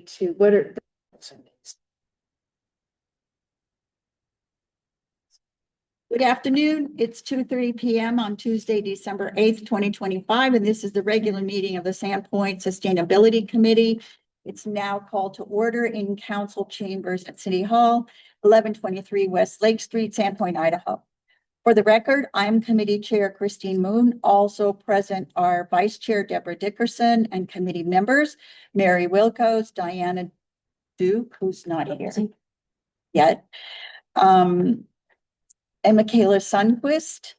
to, what are? Good afternoon. It's 2:30 p.m. on Tuesday, December 8th, 2025, and this is the regular meeting of the Sandpoint Sustainability Committee. It's now called to order in council chambers at City Hall, 1123 West Lake Street, Sandpoint, Idaho. For the record, I'm Committee Chair Christine Moon. Also present are Vice Chair Deborah Dickerson and committee members Mary Wilco's, Diana Duke, who's not here yet, and Michaela Sundquist.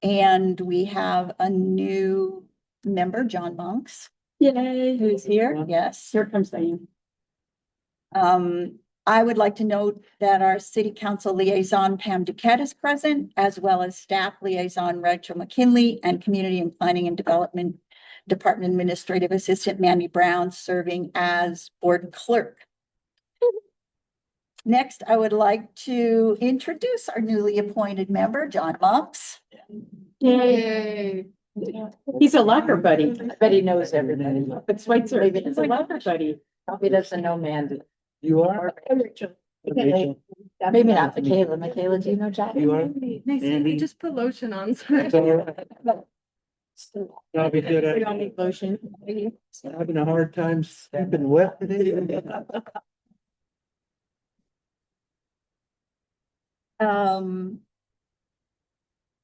And we have a new member, John Monks. Yay. Who's here? Yes. Here comes Diane. I would like to note that our city council liaison Pam Duquette is present, as well as staff liaison Rachel McKinley and community and planning and development department administrative assistant Mandy Brown serving as board clerk. Next, I would like to introduce our newly appointed member, John Monks. Yay. He's a locker buddy. I bet he knows everybody. But Schweitzer, Maybe he's a locker buddy. Probably doesn't know Mandy. You are? Maybe Rachel. not Michaela. Michaela, do you know John? You are? Nice. Andy? You just put lotion on. It's all right. I'll be good We all at need lotion. having a hard time sleeping wet today.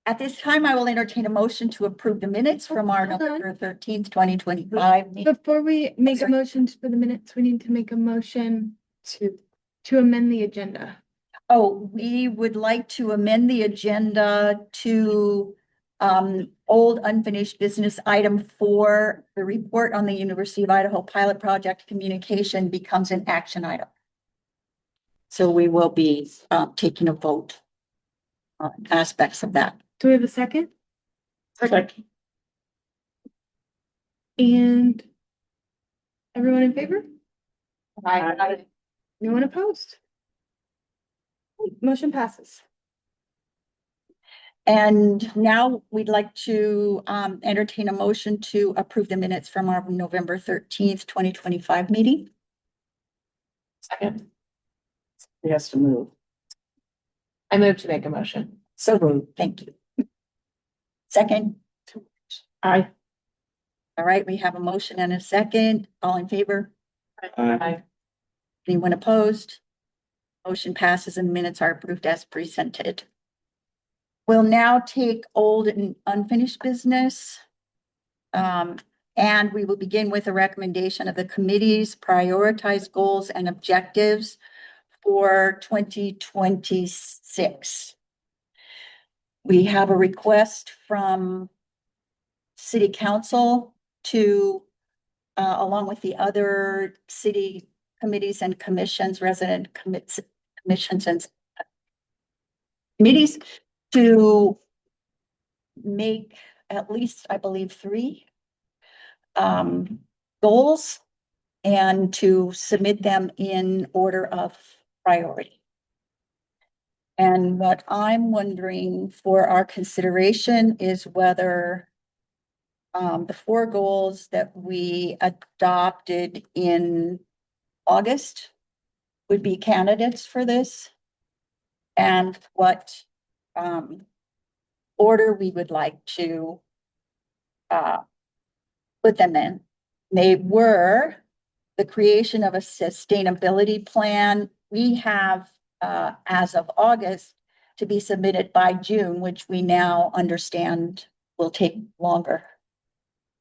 At this time, I will entertain a motion to approve the minutes from our Hold on. November 13th, 2025. Before we make a Sorry. motion for the minutes, we need to make a motion to amend the agenda. Oh, we would like to amend the agenda to old unfinished business item 4, the report on the University of Idaho pilot project communication becomes an action item. So we will be taking a vote on aspects of that. Do we have a second? Second. And everyone in favor? Aye. No one opposed? Motion passes. And now we'd like to entertain a motion to approve the minutes from our November 13th, 2025 meeting. Second. He has to move. I move to make a motion. So moved. Thank you. Second. Aye. All right, we have a motion and a second. All in favor? Aye. Anyone opposed? Motion passes and minutes are approved as presented. We'll now take old and unfinished business. And we will begin with a recommendation of the committee's prioritized goals and objectives for 2026. We have a request from City Council to, along with the other city committees and commissions, resident commissions and committees, to make at least, I believe, 3 goals and to submit them in order of priority. And what I'm wondering for our consideration is whether the 4 goals that we adopted in August would be candidates for this, and what order we would like to put them in. They were the creation of a sustainability plan. We have, as of August, to be submitted by June, which we now understand will take longer.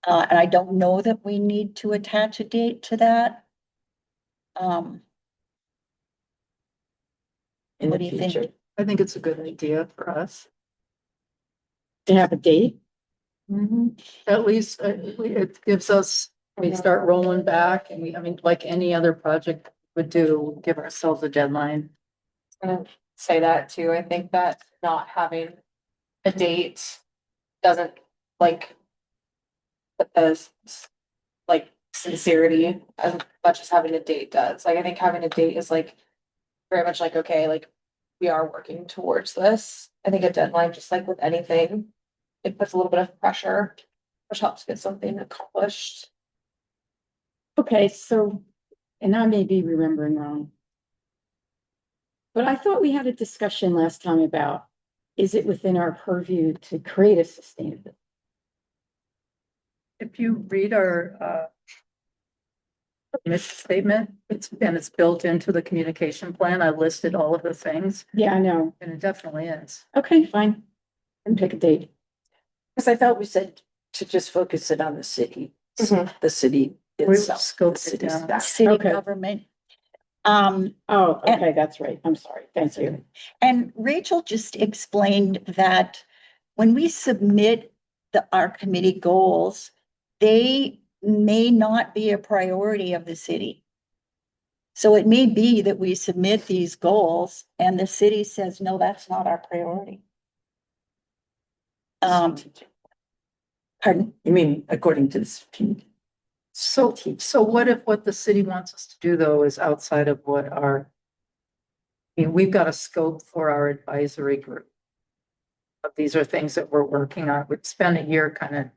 And I don't know that we need to attach a date to that. In What the do you think? future. I think it's a good idea for us to have a date. At least it gives us, we start rolling back and we, I mean, like any other project would do, give ourselves a deadline. Gonna say that too. I think that not having a date doesn't like put the like sincerity as much as having a date does. Like I think having a date is like very much like, okay, like we are working towards this. I think a deadline, just like with anything, it puts a little bit of pressure, which helps get something accomplished. Okay, so, and I may be remembering wrong. But I thought we had a discussion last time about, is it within our purview to create a sustainability? If you read our mission statement, it's built into the communication plan. I listed all of the things, Yeah, I know. and it definitely is. Okay, fine. And pick a date. Because I thought we said to just focus it on the city, Mhm. the city We itself. scoped the it city down. staff. City Okay. government. Oh, okay, that's right. I'm sorry. Thank you. And Rachel just explained that when we submit our committee goals, they may not be a priority of the city. So it may be that we submit these goals and the city says, no, that's not our priority. Pardon? You mean according to this? So what if what the city wants us to do though is outside of what I mean, we've got a scope for our advisory group. But these are things that we're working on. We'd spend a year kind of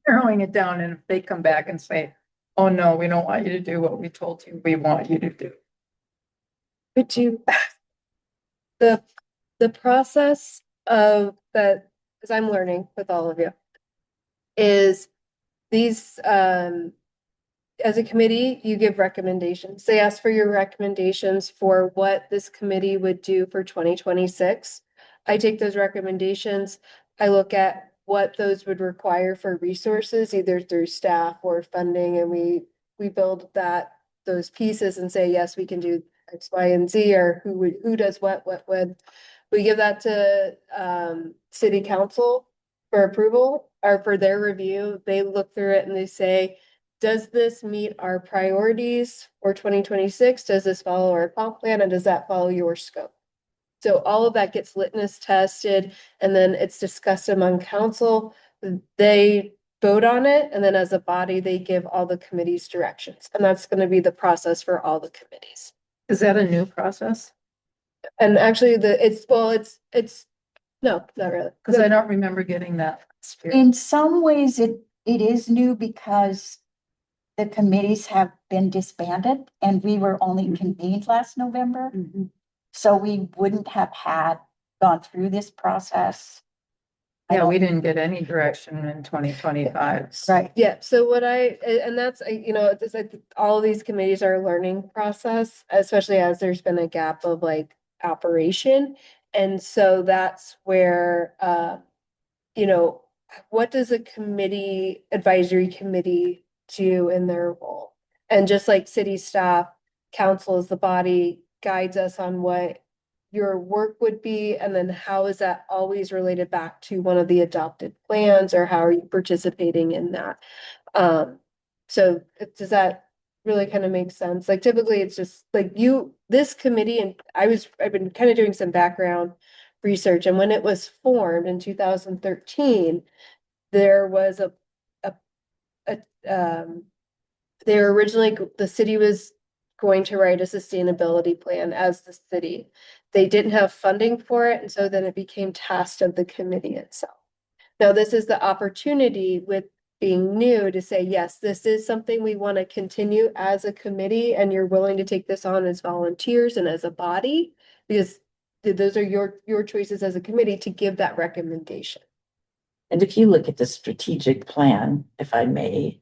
narrowing it down, and if they come back and say, oh no, we don't want you to do what we told you we want you to do. Could you, the process of that, because I'm learning with all of you, is these, as a committee, you give recommendations. They ask for your recommendations for what this committee would do for 2026. I take those recommendations, I look at what those would require for resources, either through staff or funding, and we build those pieces and say, yes, we can do X, Y, and Z, or who does what would. We give that to city council for approval or for their review. They look through it and they say, does this meet our priorities for 2026? Does this follow our comp plan, and does that follow your scope? So all of that gets litmus tested, and then it's discussed among council. They vote on it, and then as a body, they give all the committees directions. And that's going to be the process for all the committees. Is that a new process? And actually no, not really. Because I don't remember getting that. last year. In some ways, it is new because the committees have been disbanded and we were only convened last November. So we wouldn't have gone through this process. Yeah, we didn't get any direction in 2025. Right. Yeah, so and that's, it's like all of these committees are a learning process, especially as there's been a gap of like operation. And so that's where, what does a advisory committee do in their role? And just like city staff, council is the body, guides us on what your work would be, and then how is that always related back to one of the adopted plans, or how are you participating in that? So does that really kind of make sense? Like typically it's just like this committee, and I've been kind of doing some background research, and when it was formed in 2013, there was the city was going to write a sustainability plan as the city. They didn't have funding for it, and so then it became tasked of the committee itself. Now, this is the opportunity with being new to say, yes, this is something we want to continue as a committee, and you're willing to take this on as volunteers and as a body, because those are your choices as a committee to give that recommendation. And if you look at the strategic plan, if I may,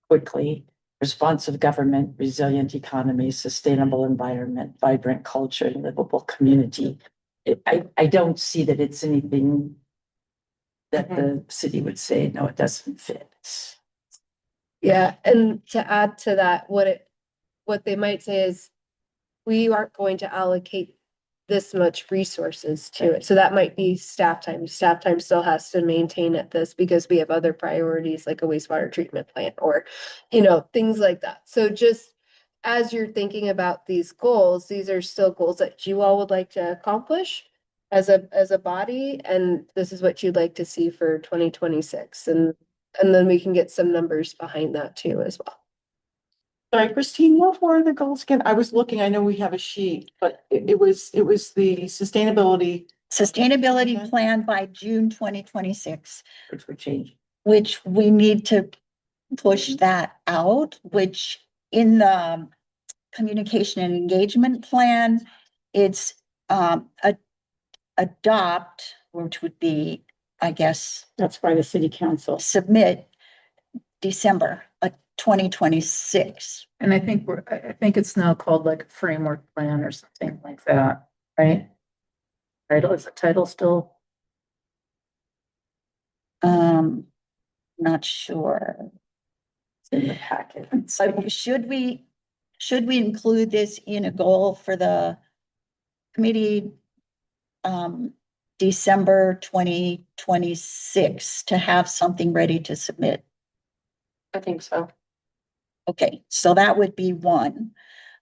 quickly, responsive government, resilient economy, sustainable environment, vibrant culture, and livable community. I don't see that it's anything that the city would say, no, it doesn't fit. Yeah, and to add to that, what they might say is, we aren't going to allocate this much resources to it. So that might be staff time. Staff time still has to maintain at this because we have other priorities like a wastewater treatment plant or, things like that. So just as you're thinking about these goals, these are still goals that you all would like to accomplish as a body. And this is what you'd like to see for 2026. And then we can get some numbers behind that too as well. Sorry, Christine, what were the goals again? I was looking, I know we have a sheet, but it was the sustainability. Sustainability plan by June 2026, Which would change. which we need to push that out, which in the communication and engagement plan, it's adopt, which would be, I guess, That's by the city council. submit December 2026. And I think I think it's now called like a framework plan or something like that, right? Is the title still? Not sure. It's in the packet. But should we include this in a goal for the committee? December 2026 to have something ready to submit. I think so. Okay, so that would be one.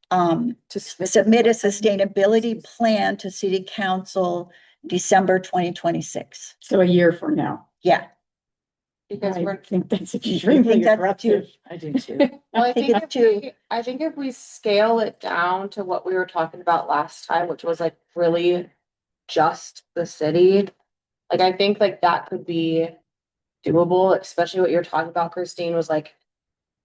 To submit a sustainability plan to city council December 2026. So a year from now. Yeah, Because I we're, think that's I extremely think that's aggressive. I do too. well, I think think it's if two. I think if we scale it down to what we were talking about last time, which was like really just the city, like I think like that could be doable, especially what you're talking about, Christine, was like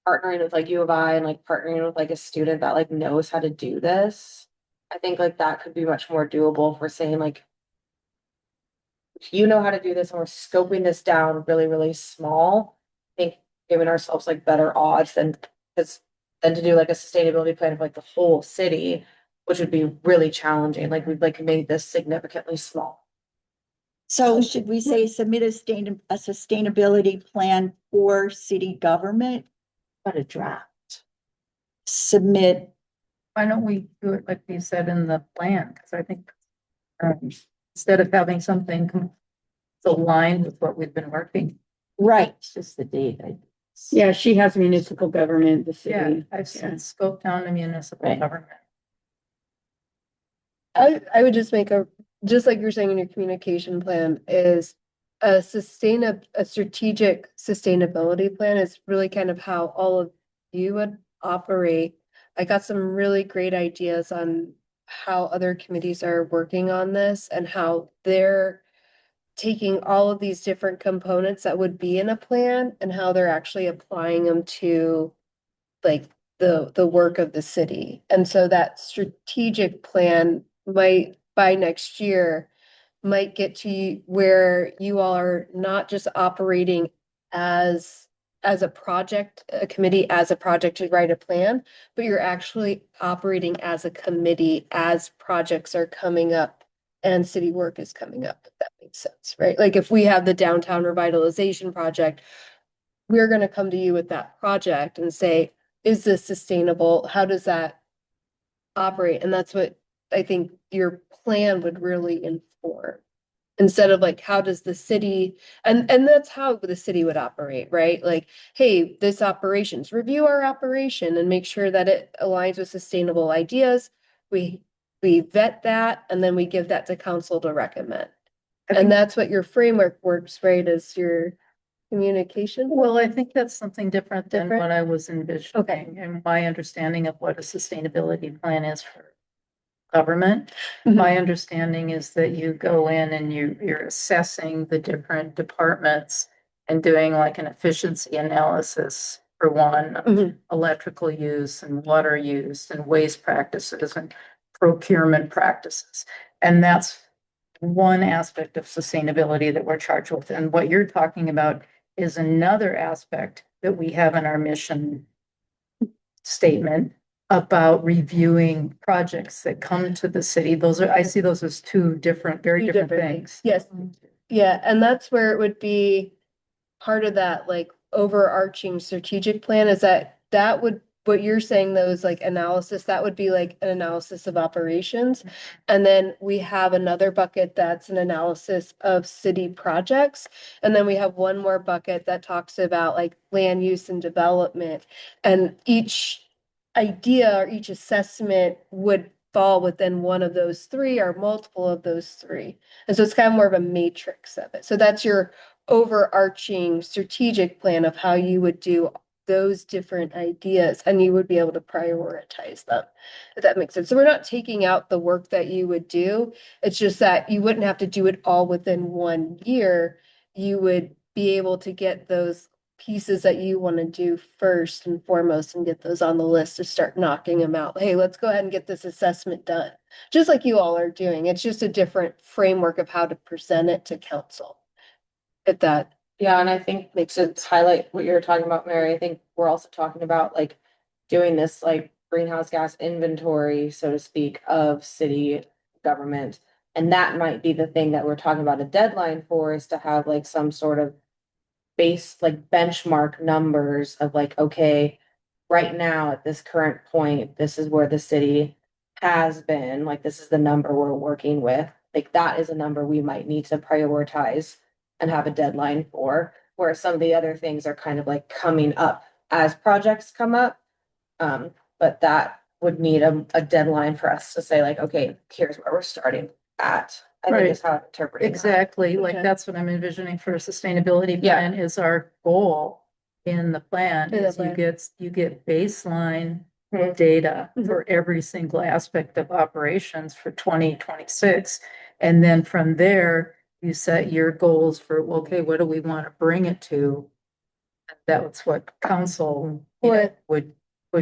partnering with like U of I and like partnering with like a student that like knows how to do this. I think like that could be much more doable if we're saying like, if you know how to do this and we're scoping this down really, really small. I think giving ourselves like better odds than to do like a sustainability plan of like the whole city, which would be really challenging. Like we've like made this significantly small. So should we say submit a sustainability plan for city government? But a draft. Submit, Why don't we do it like we said in the plan? Because I think instead of having something aligned with what we've been working. right, It's just the date. Yeah, she has municipal government, the Yeah, city. I've seen scope down the municipal Right. government. I would just make just like you're saying in your communication plan is a strategic sustainability plan is really kind of how all of you would operate. I got some really great ideas on how other committees are working on this and how they're taking all of these different components that would be in a plan and how they're actually applying them to like the work of the city. And so that strategic plan might by next year might get to where you all are not just operating as a project, a committee as a project to write a plan, but you're actually operating as a committee as projects are coming up and city work is coming up, if that makes sense, right? Like if we have the downtown revitalization project, we're gonna come to you with that project and say, is this sustainable? How does that operate? And that's what I think your plan would really inform. Instead of like, how does the city, and that's how the city would operate, right? Like, hey, this operations, review our operation and make sure that it aligns with sustainable ideas. We vet that and then we give that to council to recommend. And that's what your framework works, right, as your communication. Well, I think that's something different than Different? what I was envisioning. Okay. And my understanding of what a sustainability plan is for government. Mhm. My understanding is that you go in and you're assessing the different departments and doing like an efficiency analysis for one, Mhm. electrical use and water use and waste practices and procurement practices. And that's one aspect of sustainability that we're charged with. And what you're talking about is another aspect that we have in our mission statement about reviewing projects that come to the city. Those are, I see those as two different, very Two different different things. Yes, yeah, and that's where it would be part of that like overarching strategic plan is that would, what you're saying though is like analysis, that would be like an analysis of operations. And then we have another bucket that's an analysis of city projects. And then we have one more bucket that talks about like land use and development. And each idea or each assessment would fall within one of those three or multiple of those three. And so it's kind of more of a matrix of it. So that's your overarching strategic plan of how you would do those different ideas and you would be able to prioritize them, if that makes sense. So we're not taking out the work that you would do. It's just that you wouldn't have to do it all within 1 year. You would be able to get those pieces that you want to do first and foremost and get those on the list to start knocking them out. Hey, let's go ahead and get this assessment done. Just like you all are doing. It's just a different framework of how to present it to council. If that Yeah, and I think makes to sense. highlight what you're talking about, Mary, I think we're also talking about like doing this like greenhouse gas inventory, so to speak, of city government. And that might be the thing that we're talking about a deadline for, is to have like some sort of base, like benchmark numbers of like, okay, right now at this current point, this is where the city has been, like, this is the number we're working with. Like, that is a number we might need to prioritize and have a deadline for, where some of the other things are kind of like coming up as projects come up. But that would need a deadline for us to say like, okay, here's where we're starting at. I think is how I'm interpreting that. Exactly, like Okay. that's what I'm envisioning for a sustainability Yeah. plan is our goal in the plan. In the Is you plan. get baseline Mhm. data Mhm. for every single aspect of operations for 2026. And then from there, you set your goals for, okay, what do we want to bring it to? That's what council would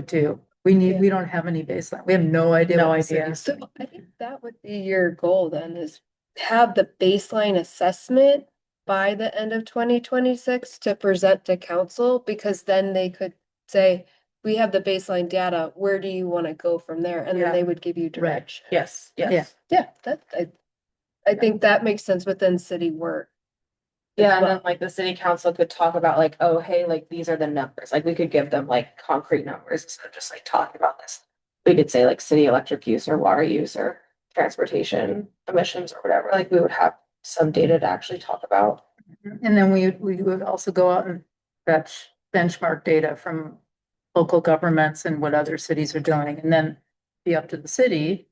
do. We don't have any baseline. We have no idea. No what the idea. city's So doing. I think that would be your goal then, is have the baseline assessment by the end of 2026 to present to council, because then they could say, we have the baseline data, where do you want to go from there? And then Yeah. they would give you direction. Yes, Yeah. yes. Yeah, I think that makes sense within city work. Yeah, and then like the city council could talk about like, oh, hey, like these are the numbers, like we could give them like concrete numbers instead of just like talking about this. We could say like city electric use or water use or transportation emissions or whatever, like we would have some data to actually talk about. And then we would also go out and fetch benchmark data from local governments and what other cities are doing, and then be up to the city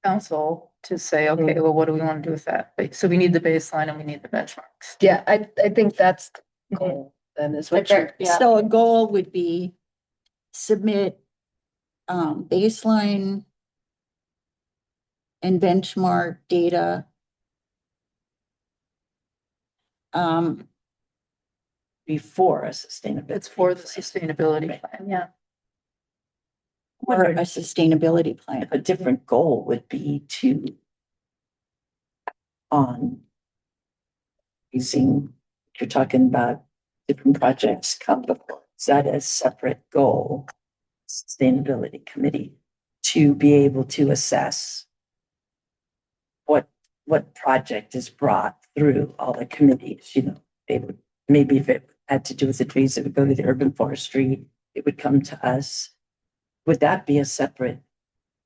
council to say, okay, well, what do we want to do with that? So we need the baseline and we need the benchmarks. Yeah, I think that's the goal then, is what Like there, you're. yeah, So a goal would be submit baseline and benchmark data. Before a sustainability. It's for the sustainability plan, yeah. Or a sustainability plan. A different goal would be to on using, you're talking about different projects come before, is that a separate goal? Sustainability committee to be able to assess what project is brought through all the committees, you know, they would, maybe if it had to do with the trees, it would go to the urban forestry, it would come to us. Would that be a separate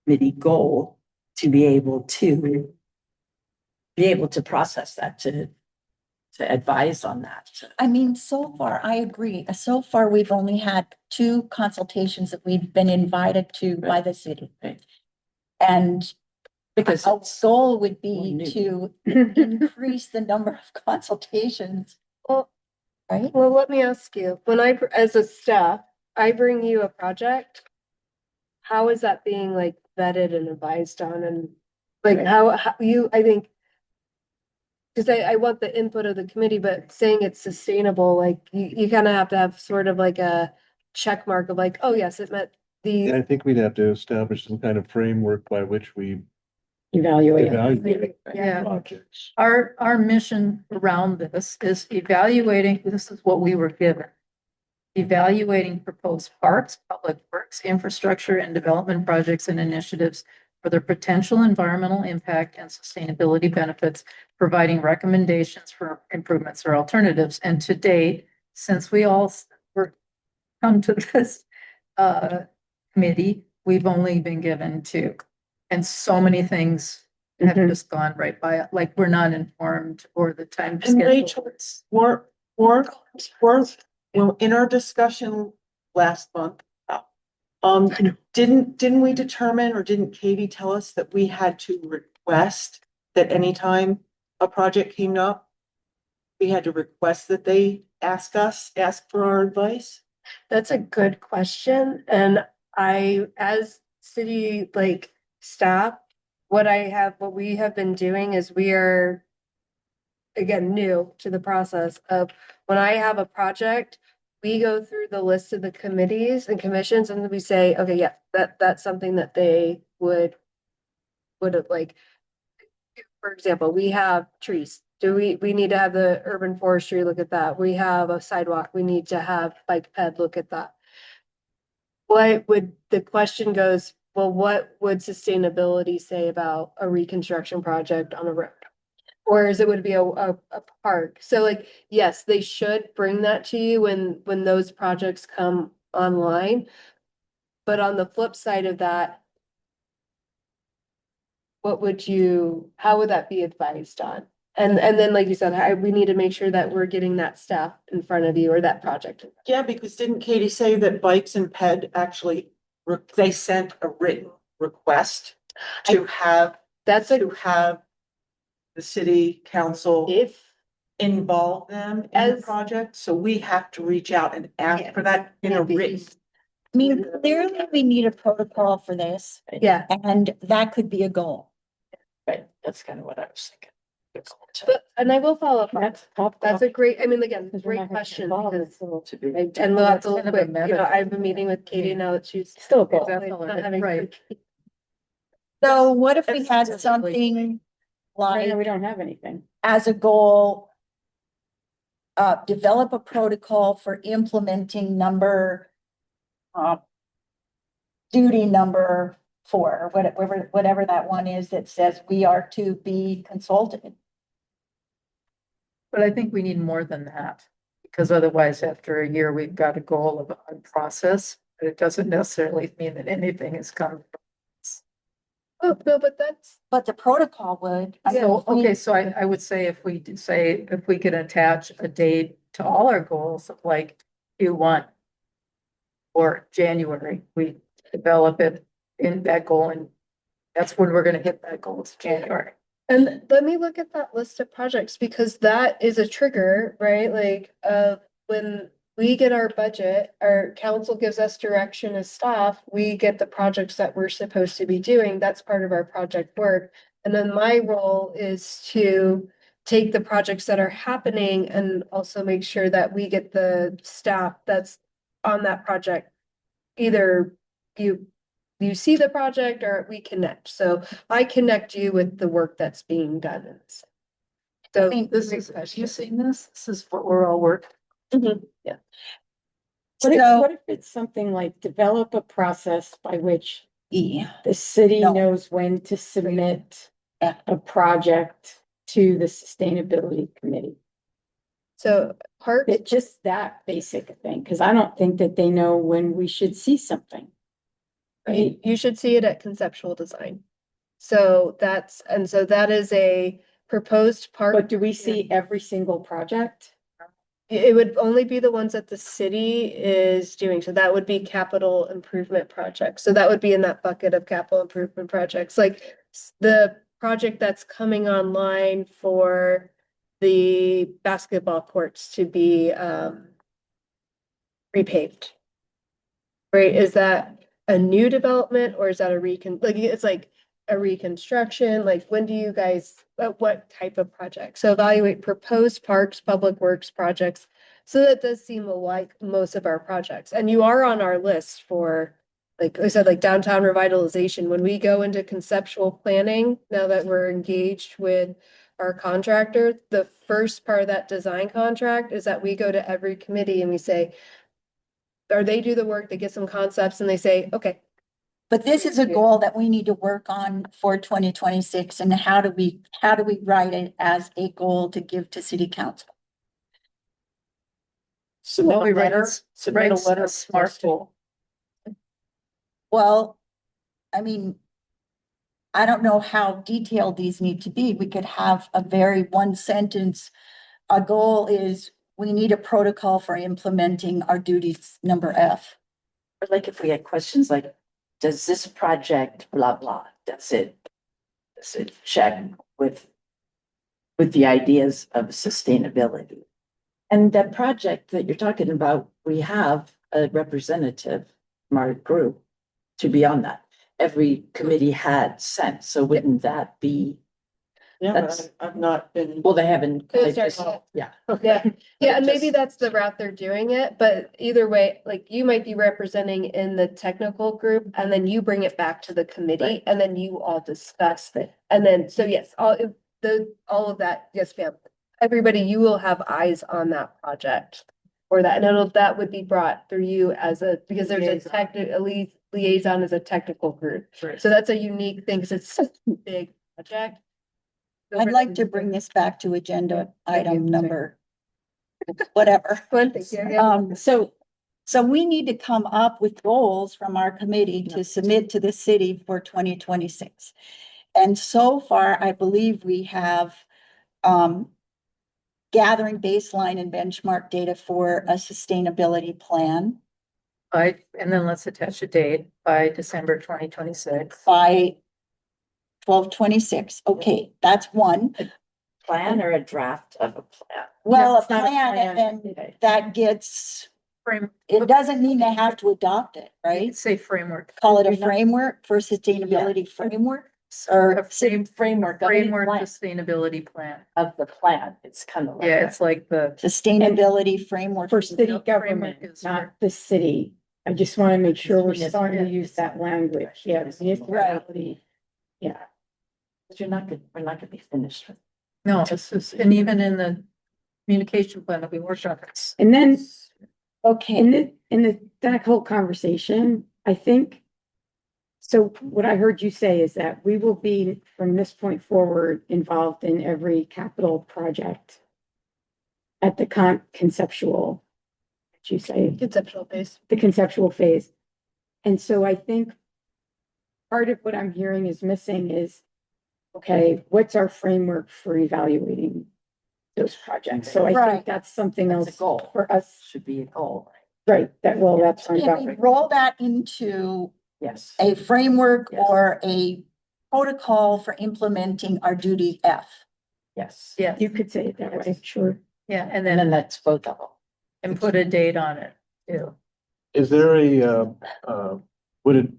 committee goal to be able to process that, to advise on that? I mean, so far, I agree. So far, we've only had 2 consultations that we've been invited to by the city. Right. And Because our it's goal would be new. to increase the number of consultations. Well, Right? well, let me ask you, when as a staff, I bring you a project, how is that being like vetted and advised on, and like how you, I think, because I want the input of the committee, but saying it's sustainable, like you kind of have to have sort of like a check mark of like, oh, yes, it met Yeah, the. I think we'd have to establish some kind of framework by which we Evaluate. evaluate Yeah. projects. Our mission around this is evaluating, this is what we were given. Evaluating proposed parks, public works, infrastructure and development projects and initiatives for their potential environmental impact and sustainability benefits, providing recommendations for improvements or alternatives. And to date, since we all were come to this committee, we've only been given 2. And so many things have just gone right by, like we're not informed or the time. And Rachel, Worth, well, in our discussion last month, didn't we determine, or didn't Katie tell us that we had to request that anytime a project came up, we had to request that they ask for our advice? That's a good question, and as city like staff, what we have been doing is we are again, new to the process of when I have a project, we go through the list of the committees and commissions and we say, okay, yeah, that's something that they would have like. For example, we have trees. We need to have the urban forestry look at that. We have a sidewalk. We need to have bike ped look at that. The question goes, well, what would sustainability say about a reconstruction project on a road? Whereas it would be a park. So like, yes, they should bring that to you when those projects come online. But on the flip side of that, how would that be advised on? And then, like you said, we need to make sure that we're getting that staff in front of you or that project. Yeah, because didn't Katie say that Bikes and Ped actually, they sent a written request to have the city council If, involve them in the As- project, so we have to reach out and ask for that in a written. I mean, clearly we need a protocol for this, yeah, and that could be a goal. Right, that's kind of what I was thinking. and I will follow up. on that. That's top. That's a great, I mean, again, Because we're great not gonna question. involve Because this little- To be. And we'll have to Well, look that's kind of a quick, you know, meta- I've been meeting with Katie now that she's. Still a goal. Not having- Right. So what if we That's had just something Right now, we like, don't have anything. as a goal, develop a protocol for implementing duty number 4, or whatever that one is that says we are to be consulted. But I think we need more than that, because otherwise, after a year, we've got a goal of a process, but it doesn't necessarily mean that anything has come. Oh, no, but that's, But the protocol would. I mean, So, if we- okay, so I would say if we did say, if we could attach a date to all our goals of like Q1 or January, we develop it in that goal, and that's when we're gonna hit that goal, it's January. and let me look at that list of projects because that is a trigger, right? Like, when we get our budget, our council gives us direction as staff, we get the projects that we're supposed to be doing. That's part of our project work. And then my role is to take the projects that are happening and also make sure that we get the staff that's on that project. Either you see the project or we connect. So I connect you with the work that's being done. in this. So I mean, This is, have you seen this? This is what we're all working. So, What if it's something like develop a process by which yeah, the city No. knows when to submit Yeah. a project to the sustainability committee? So parks, It just that basic thing, because I don't think that they know when we should see something. Right? you should see it at conceptual design. So that is a proposed park. But do we see every single project? It would only be the ones that the city is doing. So that would be capital improvement projects. So that would be in that bucket of capital improvement projects, like the project that's coming online for the basketball courts to be repaved. Right? Is that a new development or is that it's like a reconstruction? Like when do you guys, what type of project? So evaluate proposed parks, public works projects. So that does seem like most of our projects. And you are on our list for, like I said, like downtown revitalization. When we go into conceptual planning, now that we're engaged with our contractor, the first part of that design contract is that we go to every committee and we say, or they do the work, they get some concepts and they say, okay, but this is a goal that we need to work on for 2026. And how do we write it as a goal to give to city council? Submit a letter, Submit a write letter. a smart goal. Well, I mean, I don't know how detailed these need to be. We could have a very one sentence. Our goal is we need a protocol for implementing our duties number F. Or like if we had questions like, does this project blah, blah, does it check with the ideas of sustainability? And that project that you're talking about, we have a representative from our group to be on that. Every committee had sent, so wouldn't that be Yeah, That's- but I've not been. Well, they haven't, they Those are- just, yeah. Yeah, yeah, and maybe Just- that's the route they're doing it, but either way, like you might be representing in the technical group and then you bring it back to the committee Right. and then you all discuss it. And then, so yes, all of that, yes, ma'am. Everybody, you will have eyes on that project or that, and that would be brought through you as because there's a Liaison. technical liaison as a technical group. Right. So that's a unique thing because it's such a big project. I'd like to bring this back to agenda item number, whatever. One thing, yeah. So we need to come up with goals from our committee to submit to the city for 2026. And so far, I believe we have gathering baseline and benchmark data for a sustainability plan And then let's attach a date by December 2026. by 12/26. Okay, that's one. Plan or a draft of a plan? Well, a it's not a plan plan. and that gets, Frame, it doesn't mean they have to adopt it, you right? could say framework. Call it a framework for sustainability framework. Or Or a frame, Framework. of a framework plan, sustainability plan. Of the plan, it's kind of like. Yeah, that. it's like the, sustainability framework. For city Framework government, is not the city. I just want to make sure we're Yes, starting to yes, use yes. that language. Yeah, municipality. Yeah, But we're not gonna be finished with. no, this is, and even in the communication plan that we worked on, it's. and then Okay, that whole conversation, I think. So what I heard you say is that we will be, from this point forward, involved in every capital project. At the conceptual, did you say, Conceptual base. the conceptual phase? And so I think. Part of what I'm hearing is missing is, okay, what's our framework for evaluating those projects? So I Right. think that's something That's a else goal. for us, Should be a goal, right? That, well, that's. on can we top. roll that into yes. a framework Yes. or a protocol for implementing our duty F? Yes. Yeah, You could say it that way, sure. yeah, and And then, then that's both of them. and put a date on it too. Is there would it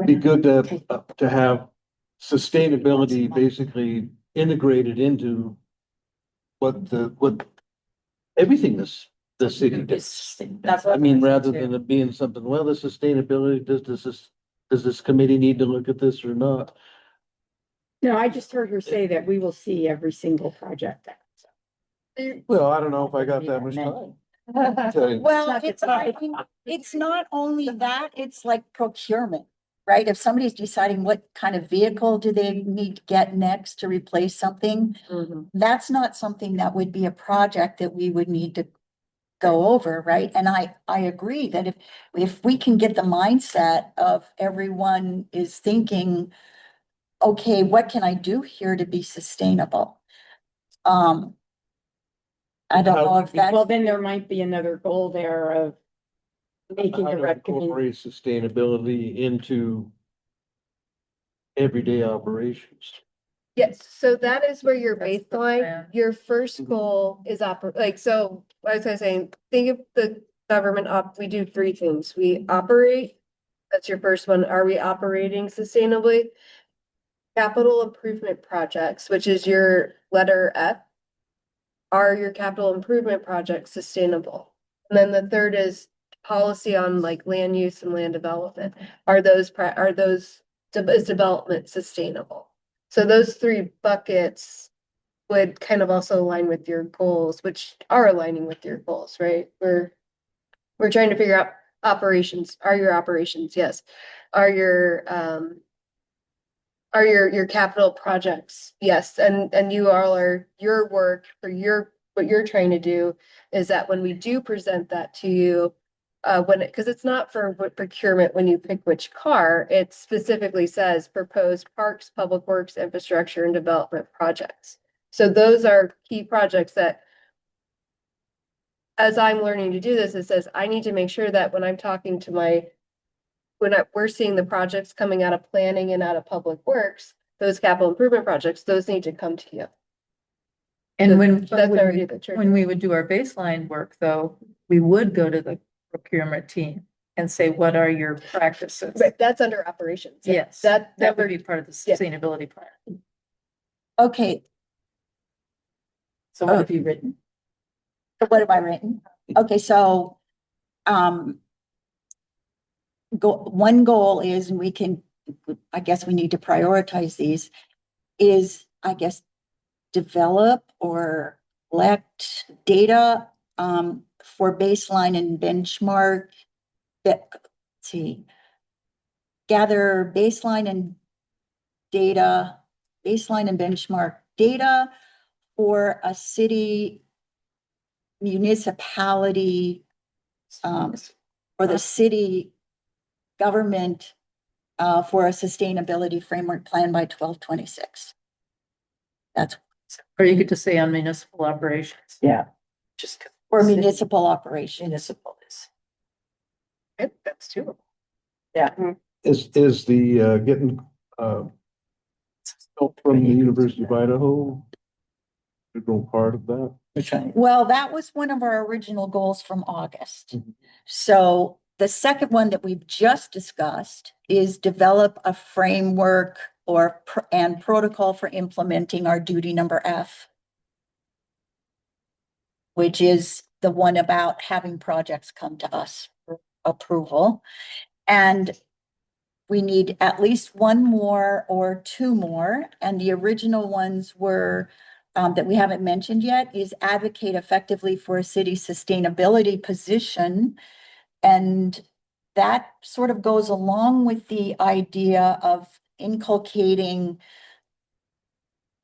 be good to have sustainability basically integrated into what everything the city does? That's I mean, rather than it being something, well, the sustainability, does this committee need to look at this or not? No, I just heard her say that we will see every single project. Well, I don't know if I got that much time. Tell you. Well, it's not only that, it's like procurement, right? If somebody's deciding what kind of vehicle do they need to get next to replace something, that's not something that would be a project that we would need to go over, right? And I agree that if we can get the mindset of everyone is thinking, okay, what can I do here to be sustainable? I don't know if that's. Well, then there might be another goal there of making How a to recommendation. incorporate sustainability into everyday operations. Yes, so that is where your That's the baseline, plan. your first goal is so, like I was saying, think of the government we do three things. We operate, that's your first one. Are we operating sustainably? Capital improvement projects, which is your letter F. Are your capital improvement projects sustainable? And then the third is policy on like land use and land development. Is development sustainable? So those three buckets would kind of also align with your goals, which are aligning with your goals, right? We're trying to figure out operations. Are your operations? Yes. Are your capital projects? Yes. And you all are, your work for what you're trying to do is that when we do present that to you, because it's not for procurement when you pick which car, it specifically says proposed parks, public works, infrastructure and development projects. So those are key projects that as I'm learning to do this, it says I need to make sure that when I'm talking to we're seeing the projects coming out of planning and out of public works, those capital improvement projects, those need to come to you. And when, That's already the trick. when we would do our baseline work, though, we would go to the procurement team and say, what are your practices? Right, that's under operations. Yeah. Yes, That that would number, be part of the yeah. sustainability plan. Okay, So what have you written? so what have I written? Okay, so, one goal is, and we can, I guess we need to prioritize these, is, I guess, develop or collect data, for baseline and benchmark that, let's see, gather baseline and benchmark data for a city, municipality, or the city government, for a sustainability framework plan by 12/26. That's Or you could just say on municipal operations. Yeah. Just. for municipal operation. Municipal is. That's doable. Is the getting help from the University of Idaho? Integral part of that? We're trying. Well, that was one of our original goals from August. So the second one that we've just discussed is develop a framework and protocol for implementing our duty number F, which is the one about having projects come to us for approval. And we need at least one more or two more. And the original ones were, that we haven't mentioned yet, is advocate effectively for a city sustainability position. And that sort of goes along with the idea of inculcating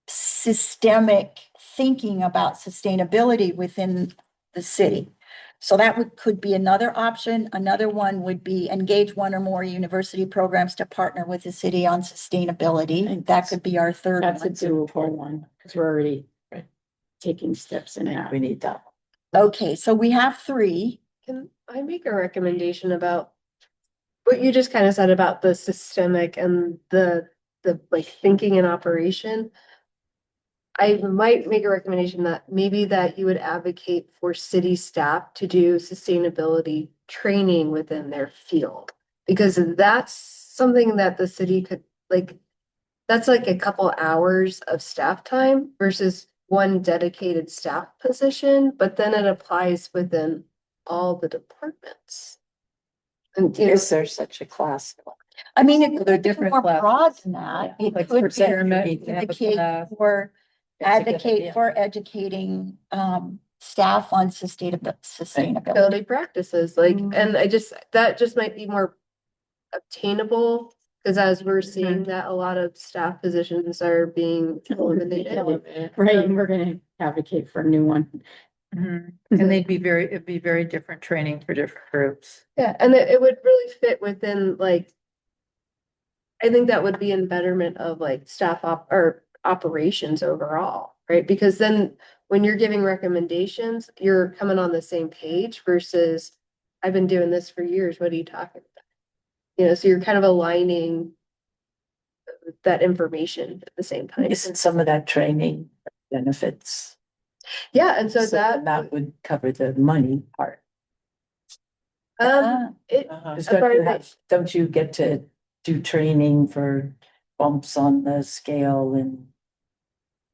systemic thinking about sustainability within the city. So that could be another option. Another one would be engage one or more university programs to partner with the city on sustainability. That could be our third That's a one. doable one, because we're already taking steps in that. We need that. Okay, so we have three. Can I make a recommendation about what you just kind of said about the systemic and the like thinking and operation? I might make a recommendation that maybe that you would advocate for city staff to do sustainability training within their field. Because that's something that the city could like, that's like a couple hours of staff time versus one dedicated staff position, but then it applies within all the departments. And you know, Is there such a class? I mean, it They're could be different more classes. broad than that. It Like could be procurement, they have a advocate class. for, That's a good advocate idea. for educating, staff on sustainability. ability practices, like, Mhm. and that just might be more obtainable. Cause as we're seeing that a lot of staff positions are being eliminated. Right, and we're gonna advocate for a new one. Mhm. And it'd be very different training for different groups. Yeah, and it would really fit within like. I think that would be in betterment of like or operations overall, right? Because then when you're giving recommendations, you're coming on the same page versus. I've been doing this for years, what are you talking about? You know, so you're kind of aligning. That information at the same time. Isn't some of that training benefits? Yeah, and so That that, would cover the money part. it, Because as far don't you get to do training for bumps on the scale and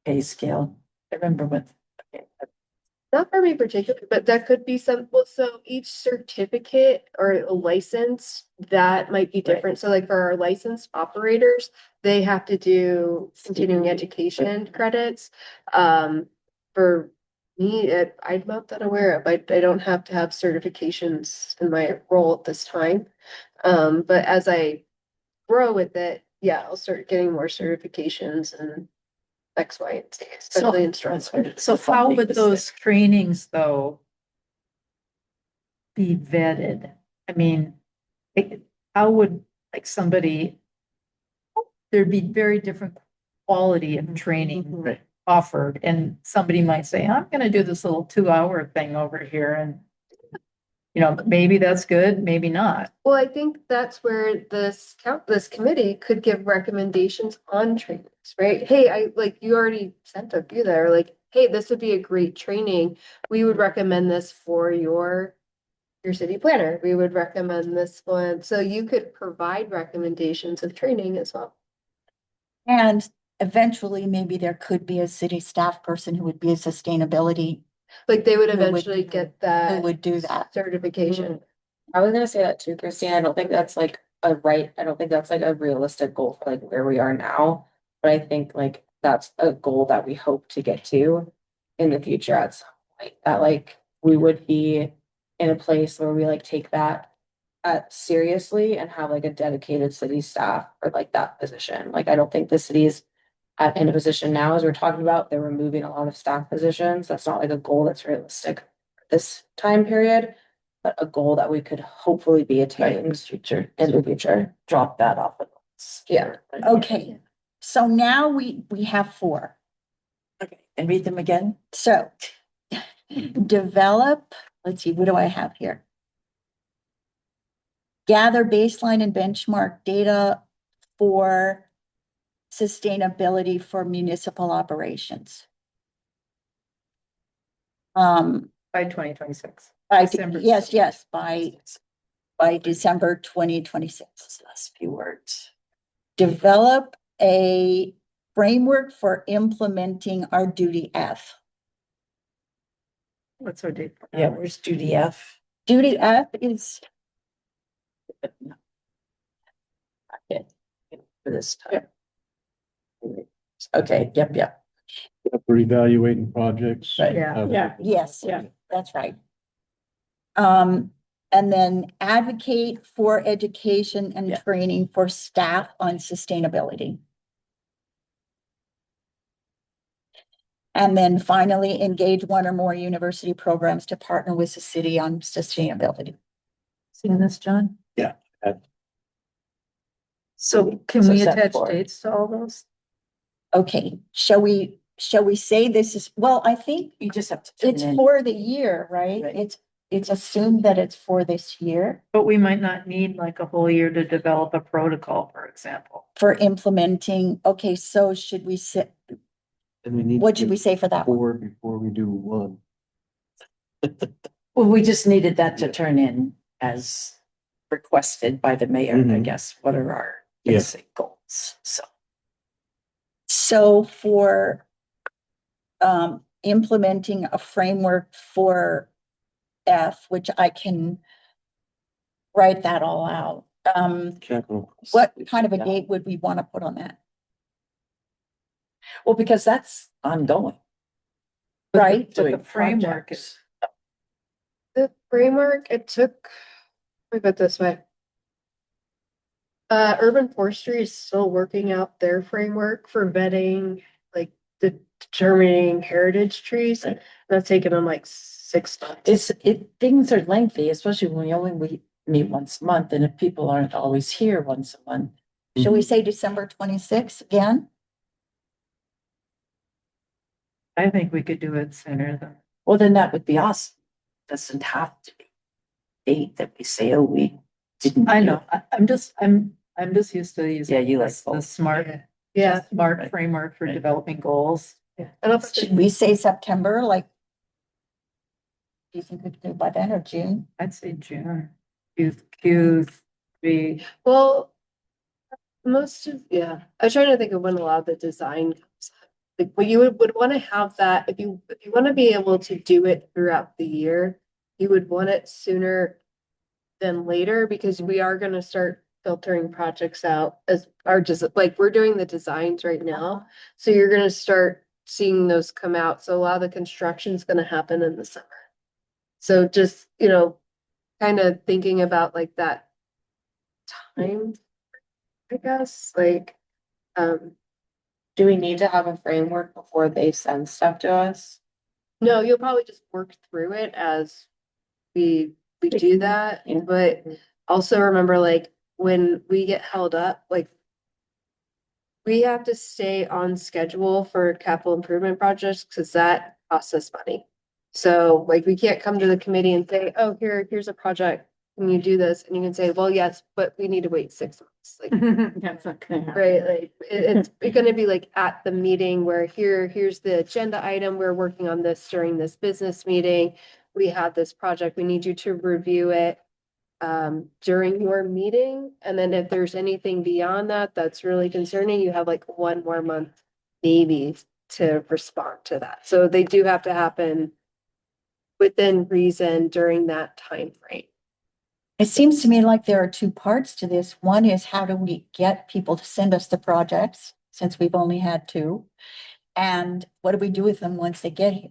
pay scale? I remember what. not for me particularly, but that could be well, so each certificate or a license, that might be different. So like for our licensed operators, they have to do continuing education credits. For me, I'm not that aware of, I don't have to have certifications in my role at this time. But as I grow with it, yeah, I'll start getting more certifications and X, Y, and Z, especially in strong. So how would those trainings though be vetted? I mean, how would like somebody, there'd be very different quality of training Right. offered, and somebody might say, I'm gonna do this little 2-hour thing over here, and you know, maybe that's good, maybe not. Well, I think that's where this committee could give recommendations on trainings, right? Hey, you already sent a few that are like, hey, this would be a great training. We would recommend this for your city planner. We would recommend this one. So you could provide recommendations of training as well. And eventually, maybe there could be a city staff person who would be a sustainability, Like they would Who would- eventually get who that would do that. certification. I was gonna say that too, Christine. I don't think that's like I don't think that's like a realistic goal for like where we are now. But I think like that's a goal that we hope to get to in the future at some point. That like we would be in a place where we like take that seriously and have like a dedicated city staff for like that position. Like I don't think the city is in a position now, as we're talking about, they're removing a lot of staff positions. That's not like a goal that's realistic for this time period, but a goal that we could hopefully be attained Future, in the future. drop that off. of us. Yeah. Okay, so now we have four. Okay, and read them again. So develop, let's see, what do I have here? Gather baseline and benchmark data for sustainability for municipal operations. By 2026. By, December. yes, by December 2026. Last few words. Develop a framework for implementing our duty F. What's our date? Yeah, where's Judy F? Duty F is, For this time. Okay, yep. For evaluating projects. Right. Yeah. Yeah. yes, Yeah. that's right. And then advocate for education and Yeah. training for staff on sustainability. And then finally, engage one or more university programs to partner with the city on sustainability. Seeing this, John? Yeah. So can So we set attach forward. dates to all those? Okay, shall we say this is, well, I think You just have to. turn it's in- for the year, right? Right. It's assumed that it's for this year But we might not need like a whole year to develop a protocol, for example. for implementing. Okay, so should we say, And we need. what should we say for that one? Four before we do one. Well, we just needed that to turn in as requested by the mayor, I Mhm. guess. What are our Yeah. basic goals? So. So for implementing a framework for F, which I can write that all out. Capital. What kind of a date would we want to put on that? Well, because that's ongoing. Right? But Doing the framework projects. The framework, it took, let me put it this way. Urban Forestry is still working out their framework for vetting, like determining heritage trees. Right. That's taken them like 6 months. Things are lengthy, especially when we meet once a month, and if people aren't always here once a month. Shall we say December 26th again? I think we could do it sooner than. Well, then that would be awesome. Doesn't have to be date that we say, oh, we didn't. I do know, it. I'm just used to using. Yeah, you like the both. smart, Yeah. smart Right. framework for Right. developing goals. And I'll put Should we say September, like? Do you think we could do it by then or June? I'd say June, Q3. Well, I'm trying to think of when a lot of the design comes up. Like, well, you would want to have that, if you want to be able to do it throughout the year, you would want it sooner than later, because we are gonna start filtering projects out as our just, like, we're doing the designs right now. So you're gonna start seeing those come out. So a lot of the construction's gonna happen in the summer. So just, kind of thinking about like that time, I guess, like, Do we need to have a framework before they send stuff to us? no, you'll probably just work through it as we do that, Yeah. but also remember, like, when we get held up, like, we have to stay on schedule for capital improvement projects, because that costs us money. So, like, we can't come to the committee and say, oh, here's a project, can you do this? And you can say, well, yes, but we need to wait 6 months, like, That's not gonna happen. right, like, it's gonna be like at the meeting where here's the agenda item, we're working on this during this business meeting. We have this project, we need you to review it during your meeting, and then if there's anything beyond that that's really concerning, you have like 1 more month maybe to respond to that. So they do have to happen within reason during that time frame. It seems to me like there are two parts to this. One is how do we get people to send us the projects, since we've only had two? And what do we do with them once they get here?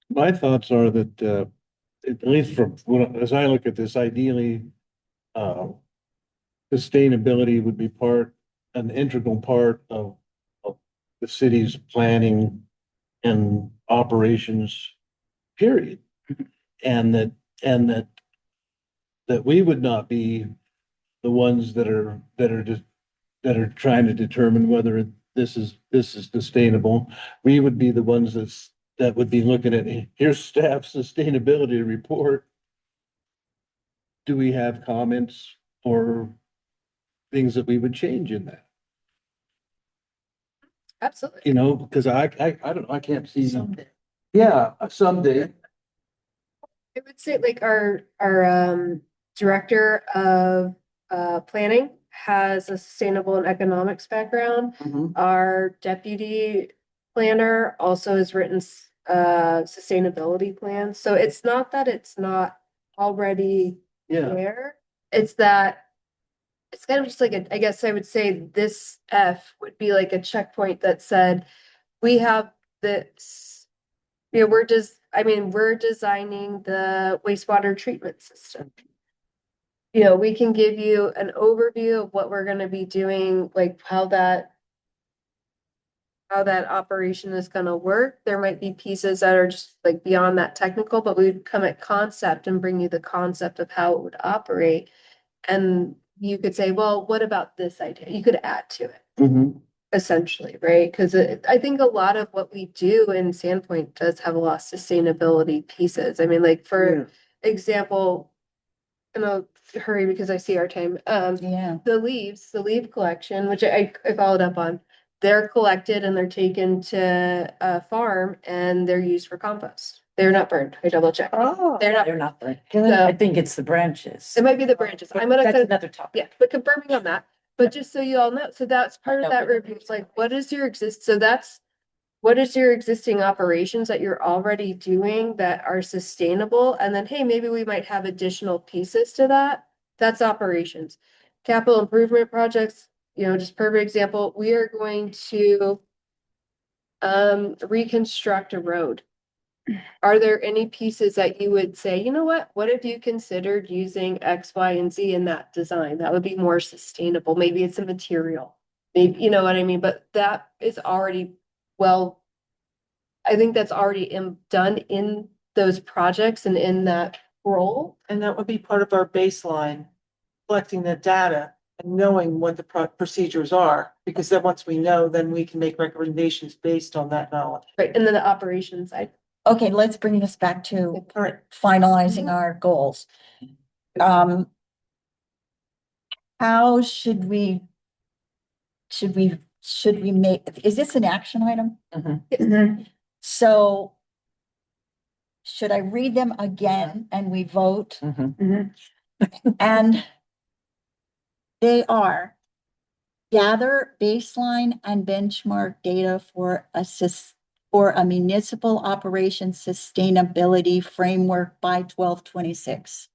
My thoughts are that, at least as I look at this, ideally, sustainability would be an integral part of the city's planning and operations, period. And that we would not be the ones that are trying to determine whether this is sustainable. We would be the ones that would be looking at, here's staff sustainability report. Do we have comments or things that we would change in that? Absolutely. You know, because I don't, I can't see. Someday. Yeah, someday. I would say like our director of planning has a sustainable and economics background. Our deputy planner also has written sustainability plans. So it's not that it's not already Yeah, there. It's that it's kind of just like I guess I would say this F would be like a checkpoint that said, we have this, you know, we're designing the wastewater treatment system. You know, we can give you an overview of what we're gonna be doing, like how that operation is gonna work. There might be pieces that are just like beyond that technical, but we'd come at concept and bring you the concept of how it would operate. And you could say, well, what about this idea? You could add to it. Essentially, right? Because I think a lot of what we do in Sandpoint does have a lot of sustainability pieces. I mean, like for example, in a hurry because I see our time, Yeah. the leaf collection, which I followed up on, they're collected and they're taken to a farm and they're used for compost. They're not burned. I double checked. Oh, They're not. they're not burnt. So- I think it's the branches. It might be the branches. I'm gonna That's another topic. yeah, but confirming on that, but just so you all know, so that's part of that review, it's like, what is your what is your existing operations that you're already doing that are sustainable? And then, hey, maybe we might have additional pieces to that. That's operations. Capital improvement projects, you know, just perfect example, we are going to reconstruct a road. Are there any pieces that you would say, you know what if you considered using X, Y, and Z in that design? That would be more sustainable. Maybe it's a material. Maybe, you know what I mean? But that is already, well, I think that's already done in those projects and in that role. And that would be part of our baseline, collecting the data and knowing what the procedures are, because then once we know, then we can make recommendations based on that knowledge. Right, and then the operations side. Okay, let's bring this back to All right. finalizing our goals. How should we make, is this an action item? So should I read them again and we vote? And they are gather baseline and benchmark data for a municipal operation sustainability framework by 12/26.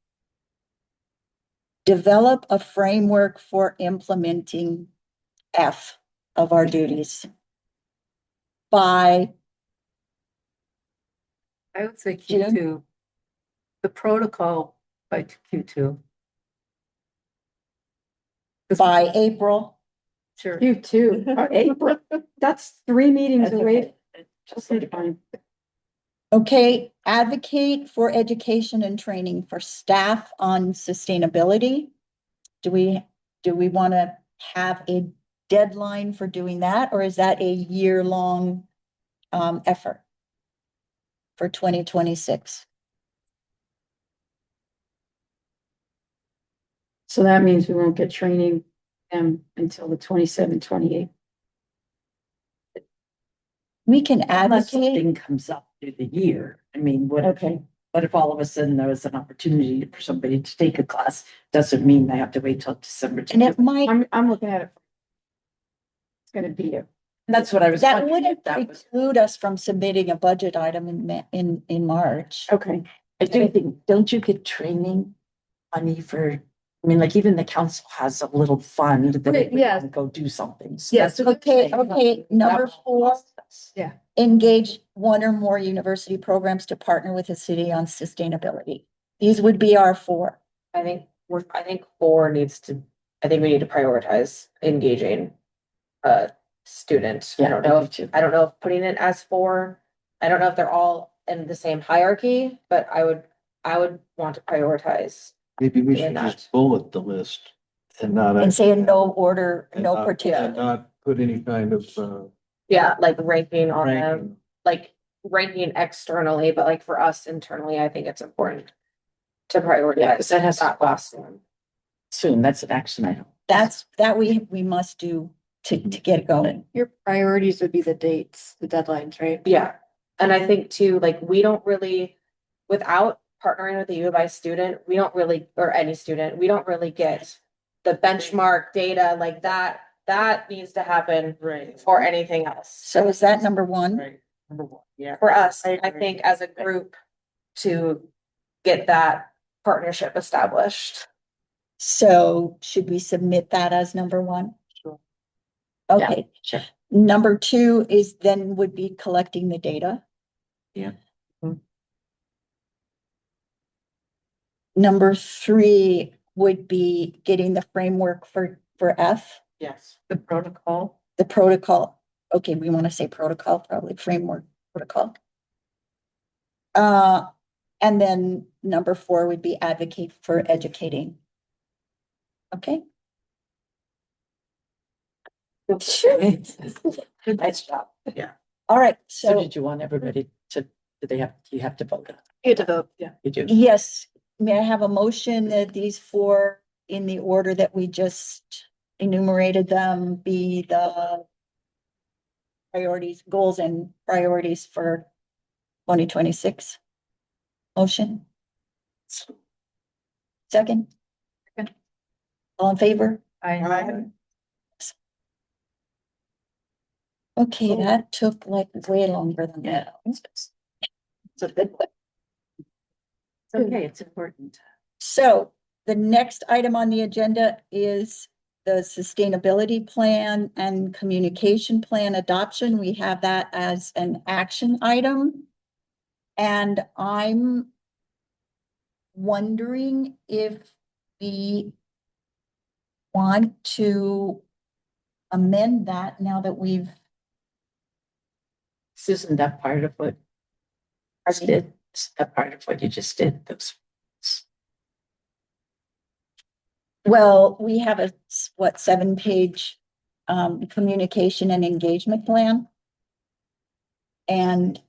Develop a framework for implementing F of our duties by I would say June? Q2. The protocol by Q2. by April. Sure. You too, April, that's 3 meetings That's away. okay. Just need fine. Okay, advocate for education and training for staff on sustainability. Do we want to have a deadline for doing that, or is that a year-long effort for 2026? So that means we won't get training until the 27, 28. We can Unless advocate. something comes up through the year. I mean, what Okay. if all of a sudden there was an opportunity for somebody to take a class? Doesn't mean they have to wait till December. And it might, I'm looking at it. It's gonna be a That's what I was That wondering. wouldn't if that was- preclude us from submitting a budget item in March. Okay, I do think, don't you get training money for, I mean, like even the council has a little fund that Right, they yes. want to go do something. So Yes. that's what I'm Okay, saying. okay, number That 4, costs us. Yeah. engage one or more university programs to partner with the city on sustainability. These would be our 4. I think I think 4 needs to, I think we need to prioritize engaging a student. Yeah, I do too. I don't know if putting it as 4, I don't know if they're all in the same hierarchy, but I would want to prioritize. Maybe we Doing should that. just bullet the list and not. And say in no order, and no not- particular. and Not put any kind of, Yeah, like ranking on them, ranking. like ranking externally, but like for us internally, I think it's important to prioritize. Yeah, 'cause that has to that last one. Soon, that's an action item. That we must do to get it going. Your priorities would be the dates, the deadlines, right? Yeah, and I think too, like, we don't really, without partnering with a U of I student, we don't really, or any student, we don't really get the benchmark data like that. That needs to happen Right. for anything else. So is that number 1? Right. Number 1, yeah. For us, I I agree. think as a group to get that partnership established. So should we submit that as number 1? Sure. Okay. Sure. Number 2 is then would be collecting the data. Yeah. Number 3 would be getting the framework for F, Yes. the protocol. the protocol. Okay, we want to say protocol, probably framework protocol. And then number 4 would be advocate for educating. Okay. Nice job. All right, So so did you want everybody to, you have to vote on? You had to vote, yeah. You do. yes, may I have a motion that these 4 in the order that we just enumerated them be the priorities, goals and priorities for 2026? Motion? Second? All in favor? Aye. Okay, that took like way longer than that. It's a good one. It's okay, it's important. So the next item on the agenda is the sustainability plan and communication plan adoption. We have that as an action item. And I'm wondering if we want to amend that now that we've, Isn't that part of what I did? Is that part of what you just did? Those. well, we have a, 7-page communication and engagement plan. And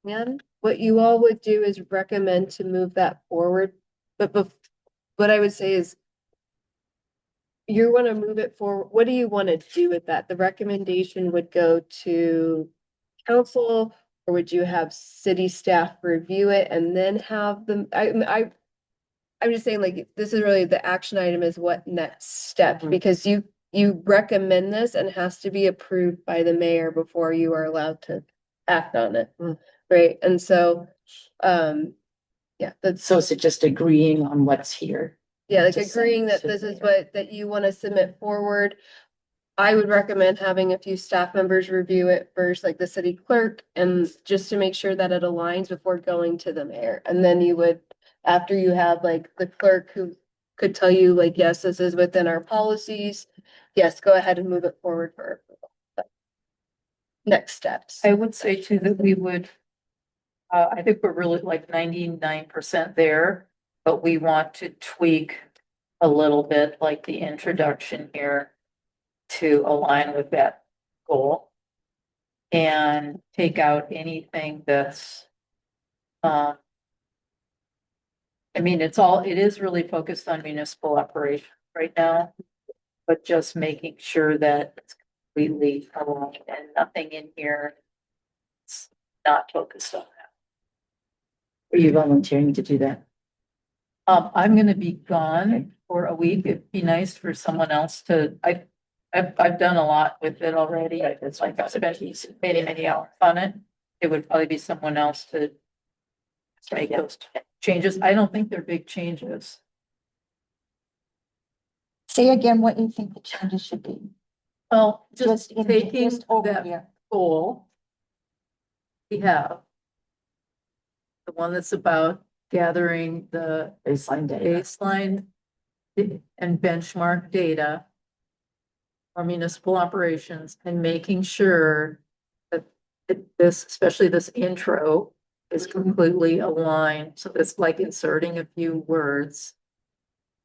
And what you all would do is recommend to move that forward, but what I would say is you want to move it forward. What do you want to do with that? The recommendation would go to council, or would you have city staff review it and then have them, I'm just saying, like, this is really the action item is what next step, because you recommend this and it has to be approved by the mayor before you are allowed to act on it. Right, and so, yeah, that's, So is it just agreeing on what's here? yeah, like just agreeing that send it this to is the mayor. what, that you wanna submit forward. I would recommend having a few staff members review it first, like the city clerk, and just to make sure that it aligns before going to the mayor. And then you would, after you have like the clerk who could tell you like, yes, this is within our policies, yes, go ahead and move it forward for approval. But next steps. I would say too that we would, I think we're really like 99% there, but we want to tweak a little bit, like the introduction here, to align with that goal. And take out anything that's, I mean, it is really focused on municipal operations right now, but just making sure that it's completely aligned and nothing in here is not focused on that. Are you volunteering to do that? I'm gonna be gone for a week. It'd be nice for someone else to, I I've done a lot with it already. It's like I've spent many hours on it. It would probably be someone else to make those changes. I don't think they're big changes. Say again what you think the changes should be. Well, just in taking just over that here. goal we have, the one that's about gathering the Baseline data. baseline and benchmark data for municipal operations and making sure that this, especially this intro, is completely aligned. So it's like inserting a few words.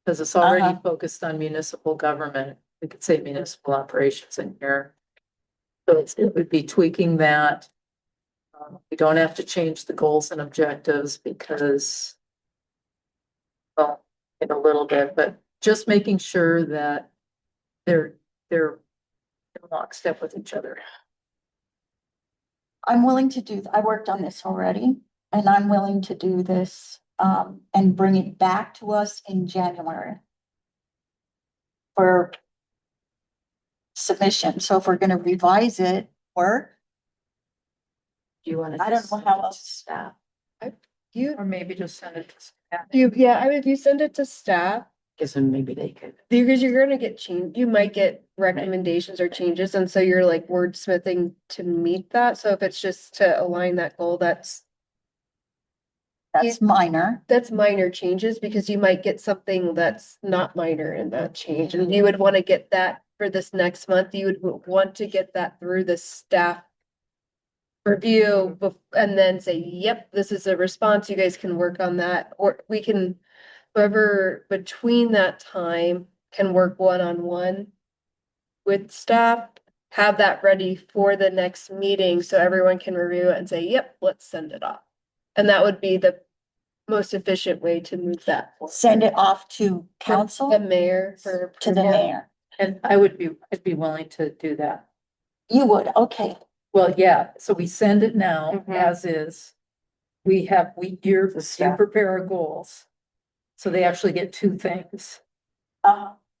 Because it's already Uh-huh. focused on municipal government. We could say municipal operations in here. So it would be tweaking that. We don't have to change the goals and objectives because, well, in a little bit, but just making sure that they're in lockstep with each other. I'm willing to do, I worked on this already, and I'm willing to do this, and bring it back to us in January for submission. So if we're gonna revise it, or Do you want to? I don't know how else. Staff. You, Or maybe just send it to staff. yeah, I mean, if you send it to staff, Guess then maybe they could. because you're gonna get change, you might get recommendations or changes, and so you're like wordsmithing to meet that. So if it's just to align that goal, that's Minor. minor changes, because you might get something that's not minor in that change, and you would want to get that for this next month. You would want to get that through the staff review and then say, yep, this is a response. You guys can work on that, or we can, whoever between that time can work one-on-one with staff, have that ready for the next meeting so everyone can review it and say, yep, let's send it off. And that would be the most efficient way to move that. forward. Send it off to council, The mayor for. to the approval. mayor. And I'd be willing to do that. You would, okay. Well, yeah, so we send it now Mhm. as is. You staff. prepare our goals. So they actually get two things.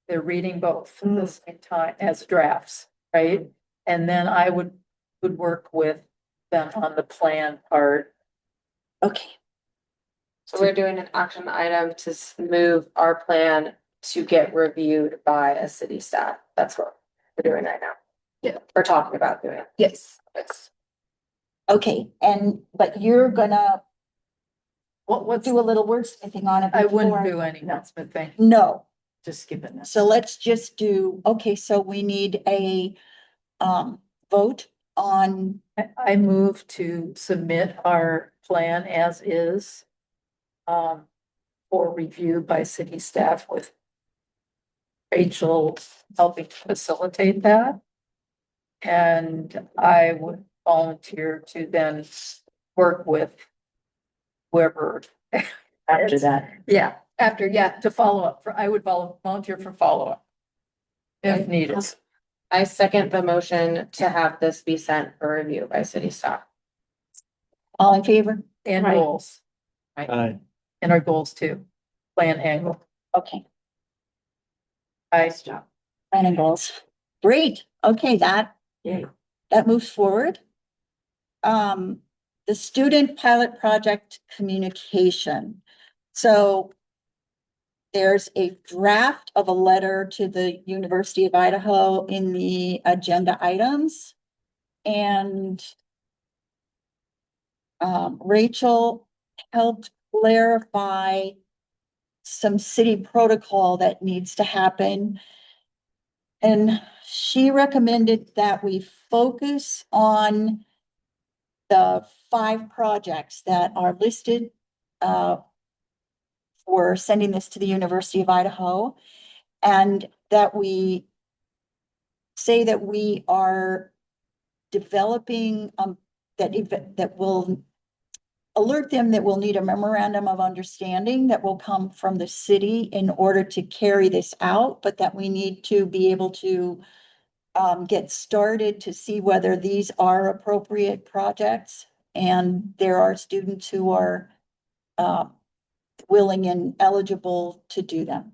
They're reading both at the same time as drafts, right? And then I would work with them on the plan part. Okay, So we're doing an action item to move our plan to get reviewed by a city staff. That's what we're doing right now. Yeah. We're talking about doing. Yes. It's okay, but you're gonna What's, do a little wordsmithing on it. I wouldn't before- do any wordsmithing, No, just skipping this. so let's just do, okay, so we need a, vote on, I move to submit our plan as is. For review by city staff with Rachel helping facilitate that. And I would volunteer to then work with whoever. After that. Yeah, After, yeah, to follow up I would volunteer for follow-up. If needed. I second the motion to have this be sent for review by city staff. all in favor? And Right. goals, Aye. and our goals too, plan angle. Okay, I planning goals. Great, okay, Yay. that moves forward. The student pilot project communication. So there's a draft of a letter to the University of Idaho in the agenda items. And Rachel helped clarify some city protocol that needs to happen. And she recommended that we focus on the 5 projects that are listed for sending this to the University of Idaho, and that we say that we are developing, that will alert them that we'll need a memorandum of understanding that will come from the city in order to carry this out, but that we need to be able to get started to see whether these are appropriate projects. And there are students who are willing and eligible to do them.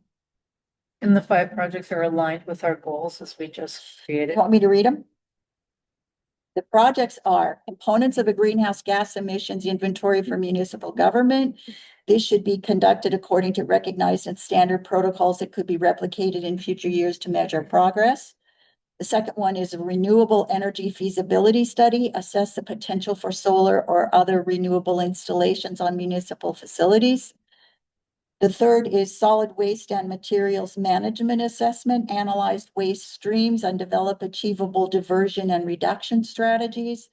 And the 5 projects are aligned with our goals as we just created. Want me to read them? The projects are components of a greenhouse gas emissions inventory for municipal government. This should be conducted according to recognized and standard protocols that could be replicated in future years to measure progress. The second one is a renewable energy feasibility study, assess the potential for solar or other renewable installations on municipal facilities. The third is solid waste and materials management assessment, analyze waste streams and develop achievable diversion and reduction strategies.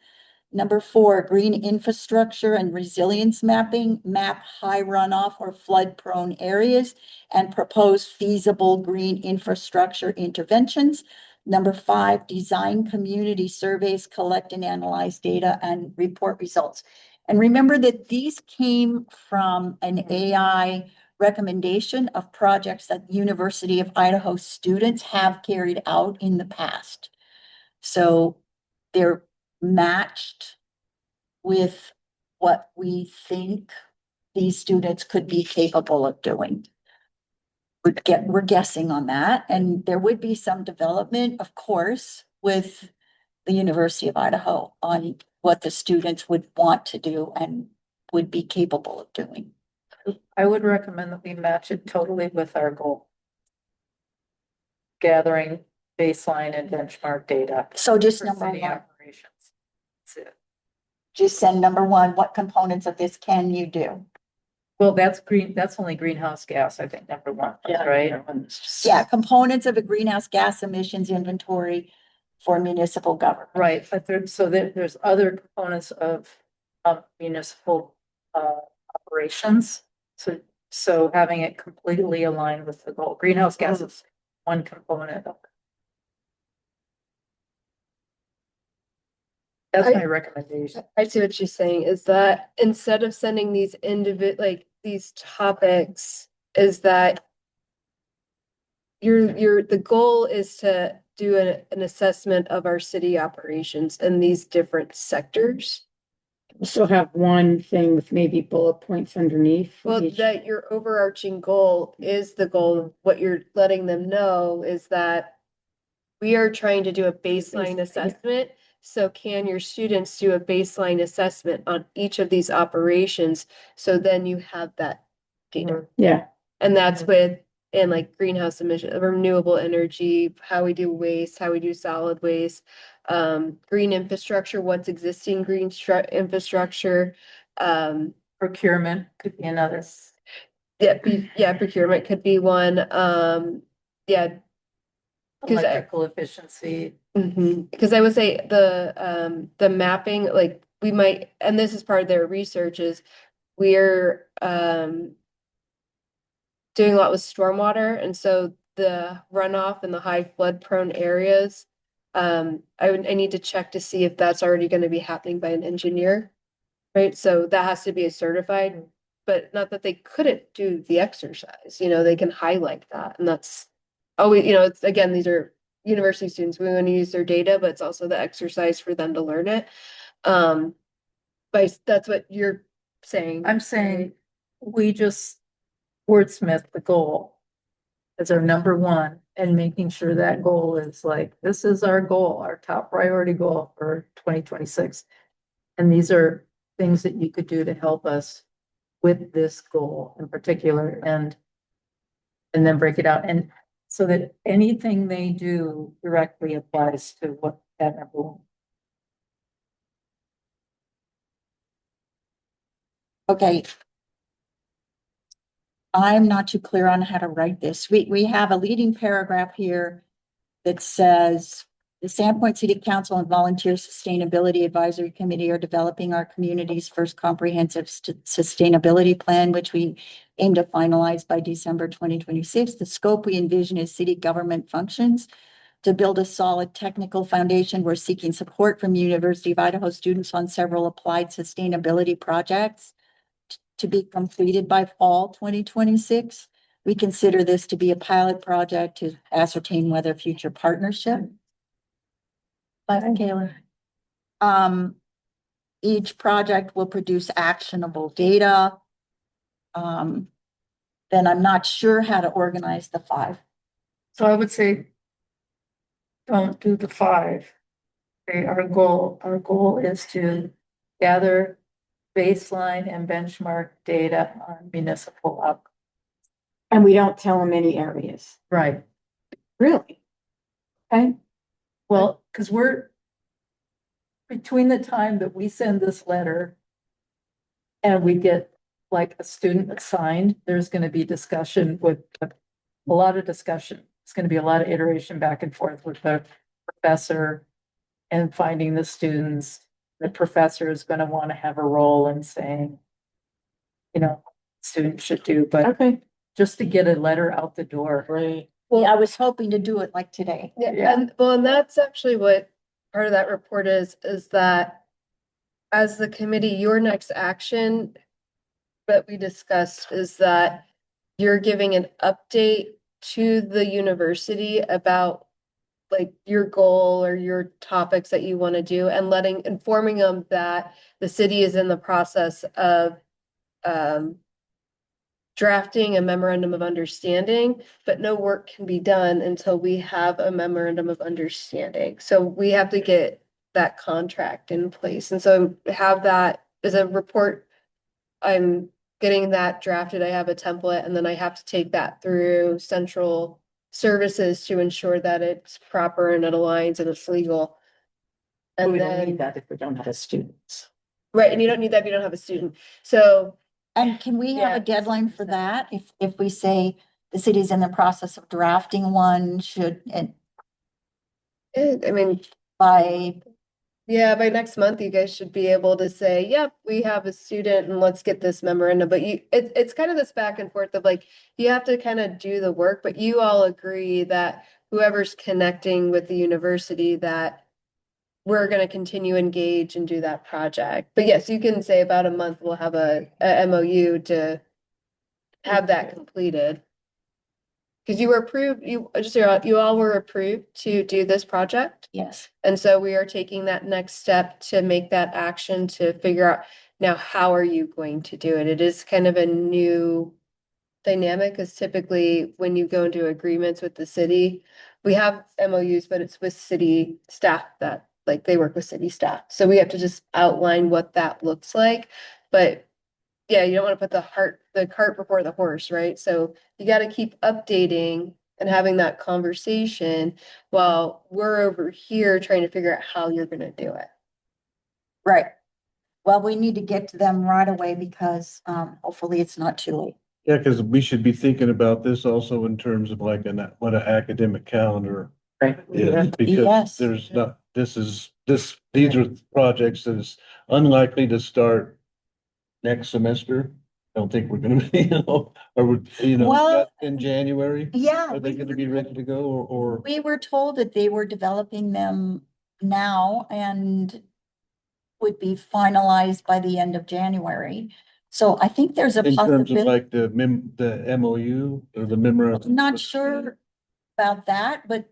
Number 4, green infrastructure and resilience mapping, map high runoff or flood prone areas and propose feasible green infrastructure interventions. Number 5, design community surveys, collect and analyze data and report results. And remember that these came from an AI recommendation of projects that University of Idaho students have carried out in the past. So they're matched with what we think these students could be capable of doing. We're guessing on that, and there would be some development, of course, with the University of Idaho on what the students would want to do and would be capable of doing. I would recommend that we match it totally with our goal. Gathering baseline and benchmark data. So just for number city 1, operations. That's it. just send number 1, what components of this can you do? Well, that's only greenhouse gas, I think, number 1, right? Yeah, components of a greenhouse gas emissions inventory for municipal government. Right, but there's other components of municipal operations. So having it completely aligned with the goal. Greenhouse gas is one component of it. That's my recommendation. I see what she's saying, is that instead of sending these these topics, is that the goal is to do an assessment of our city operations in these different sectors. Still have one thing with maybe bullet points underneath. Well, each. that your overarching goal is the goal. What you're letting them know is that we are trying to do a baseline assessment. So can your students do a baseline assessment on each of these operations? So then you have that data. Yeah, And that's with, and like greenhouse emission, renewable energy, how we do waste, how we do solid waste, green infrastructure, what's existing green infrastructure, Procurement could be another. yeah, procurement could be one, yeah. Electrical efficiency. Because I would say the mapping, like we might, and this is part of their research, is we're doing a lot with stormwater, and so the runoff in the high flood prone areas, I need to check to see if that's already going to be happening by an engineer, right? So that has to be a certified, but not that they couldn't do the exercise, they can highlight that, and that's always, it's, again, these are university students, we want to use their data, but it's also the exercise for them to learn it. But that's what you're saying. I'm saying we just wordsmith the goal as our number 1 and making sure that goal is like, this is our goal, our top priority goal for 2026. And these are things that you could do to help us with this goal in particular, and then break it out. And so that anything they do directly applies to what that number 1. Okay. I'm not too clear on how to write this. We have a leading paragraph here that says the Sandpoint City Council and Volunteer Sustainability Advisory Committee are developing our community's first comprehensive sustainability plan, which we aim to finalize by December 2026. The scope we envision is city government functions. To build a solid technical foundation, we're seeking support from University of Idaho students on several applied sustainability projects to be completed by fall 2026. We consider this to be a pilot project to ascertain whether future partnership. Kayla. Each project will produce actionable data. Then I'm not sure how to organize the 5. So I would say, don't do the 5. Okay, our goal is to gather baseline and benchmark data on municipal outcomes. And we don't tell them any areas. Right. Really? Okay, Well, because we're, between the time that we send this letter and we get like a student assigned, there's gonna be discussion with, a lot of discussion. It's gonna be a lot of iteration back and forth with the professor and finding the students. The professor is gonna want to have a role in saying, you know, students should do, but okay. just to get a letter out the door. Right. Well, I was hoping to do it like today. Yeah, Yeah. and that's actually what part of that report is that as the committee, your next action that we discussed is that you're giving an update to the university about like your goal or your topics that you want to do and informing them that the city is in the process of drafting a memorandum of understanding, but no work can be done until we have a memorandum of understanding. So we have to get that contract in place. And so have that as a report. I'm getting that drafted. I have a template and then I have to take that through central services to ensure that it's proper and it aligns and it's legal. And We don't then, need that if we don't have students. right, and you don't need that if you don't have a student. So And can we have Yeah. a deadline for that? If we say the city's in the process of drafting one, should, and I mean, by, yeah, by next month, you guys should be able to say, yep, we have a student and let's get this memorandum. But it's kind of this back and forth of like, you have to kind of do the work, but you all agree that whoever's connecting with the university, that we're gonna continue engage and do that project. But yes, you can say about a month, we'll have a MOU to have that completed. Because you were approved, you all were approved to do this project. yes, And so we are taking that next step to make that action to figure out now, how are you going to do it? It is kind of a new dynamic because typically when you go into agreements with the city, we have MOUs, but it's with city staff that like they work with city staff. So we have to just outline what that looks like. But yeah, you don't want to put the cart before the horse, right? So you got to keep updating and having that conversation while we're over here trying to figure out how you're gonna do it. right. Well, we need to get to them right away because hopefully it's not too late. Yeah, because we should be thinking about this also in terms of like what an academic calendar Right. is. Because Yes. there's not, these are projects that is unlikely to start next semester. I don't think we're gonna be, Well- in January. Yeah. Are they gonna be ready to go or? We were told that they were developing them now and would be finalized by the end of January. So I think there's a In terms of possibility, like the MOU or the memorandum? not sure about that, but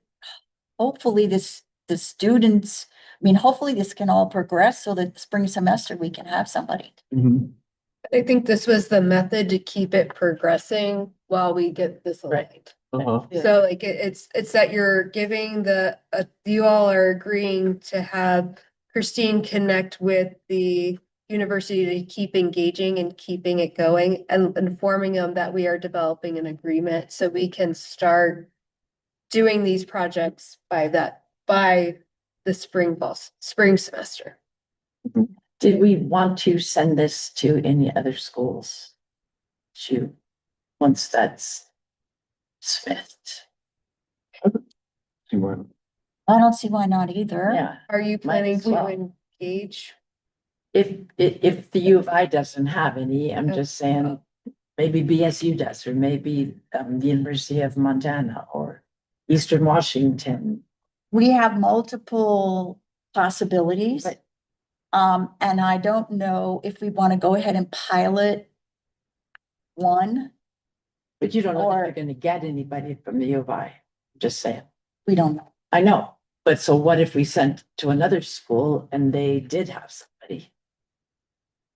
hopefully the students, I mean, hopefully this can all progress so that spring semester we can have somebody. Mhm. I think this was the method to keep it progressing while we get this aligned. Uh-huh. So like it's that you're giving you all are agreeing to have Christine connect with the university to keep engaging and keeping it going and informing them that we are developing an agreement so we can start doing these projects by the spring semester. Did we want to send this to any other schools? Once that's smithed, I don't see why not either. yeah. Are you planning as well. to engage? If the U of I doesn't have any, I'm just saying, maybe BSU does, or maybe the University of Montana or Eastern Washington. We have multiple possibilities. Right. And I don't know if we want to go ahead and pilot one. But you don't know if Or- you're gonna get anybody from the U of I, just saying. We don't know. I know, but so what if we sent to another school and they did have somebody?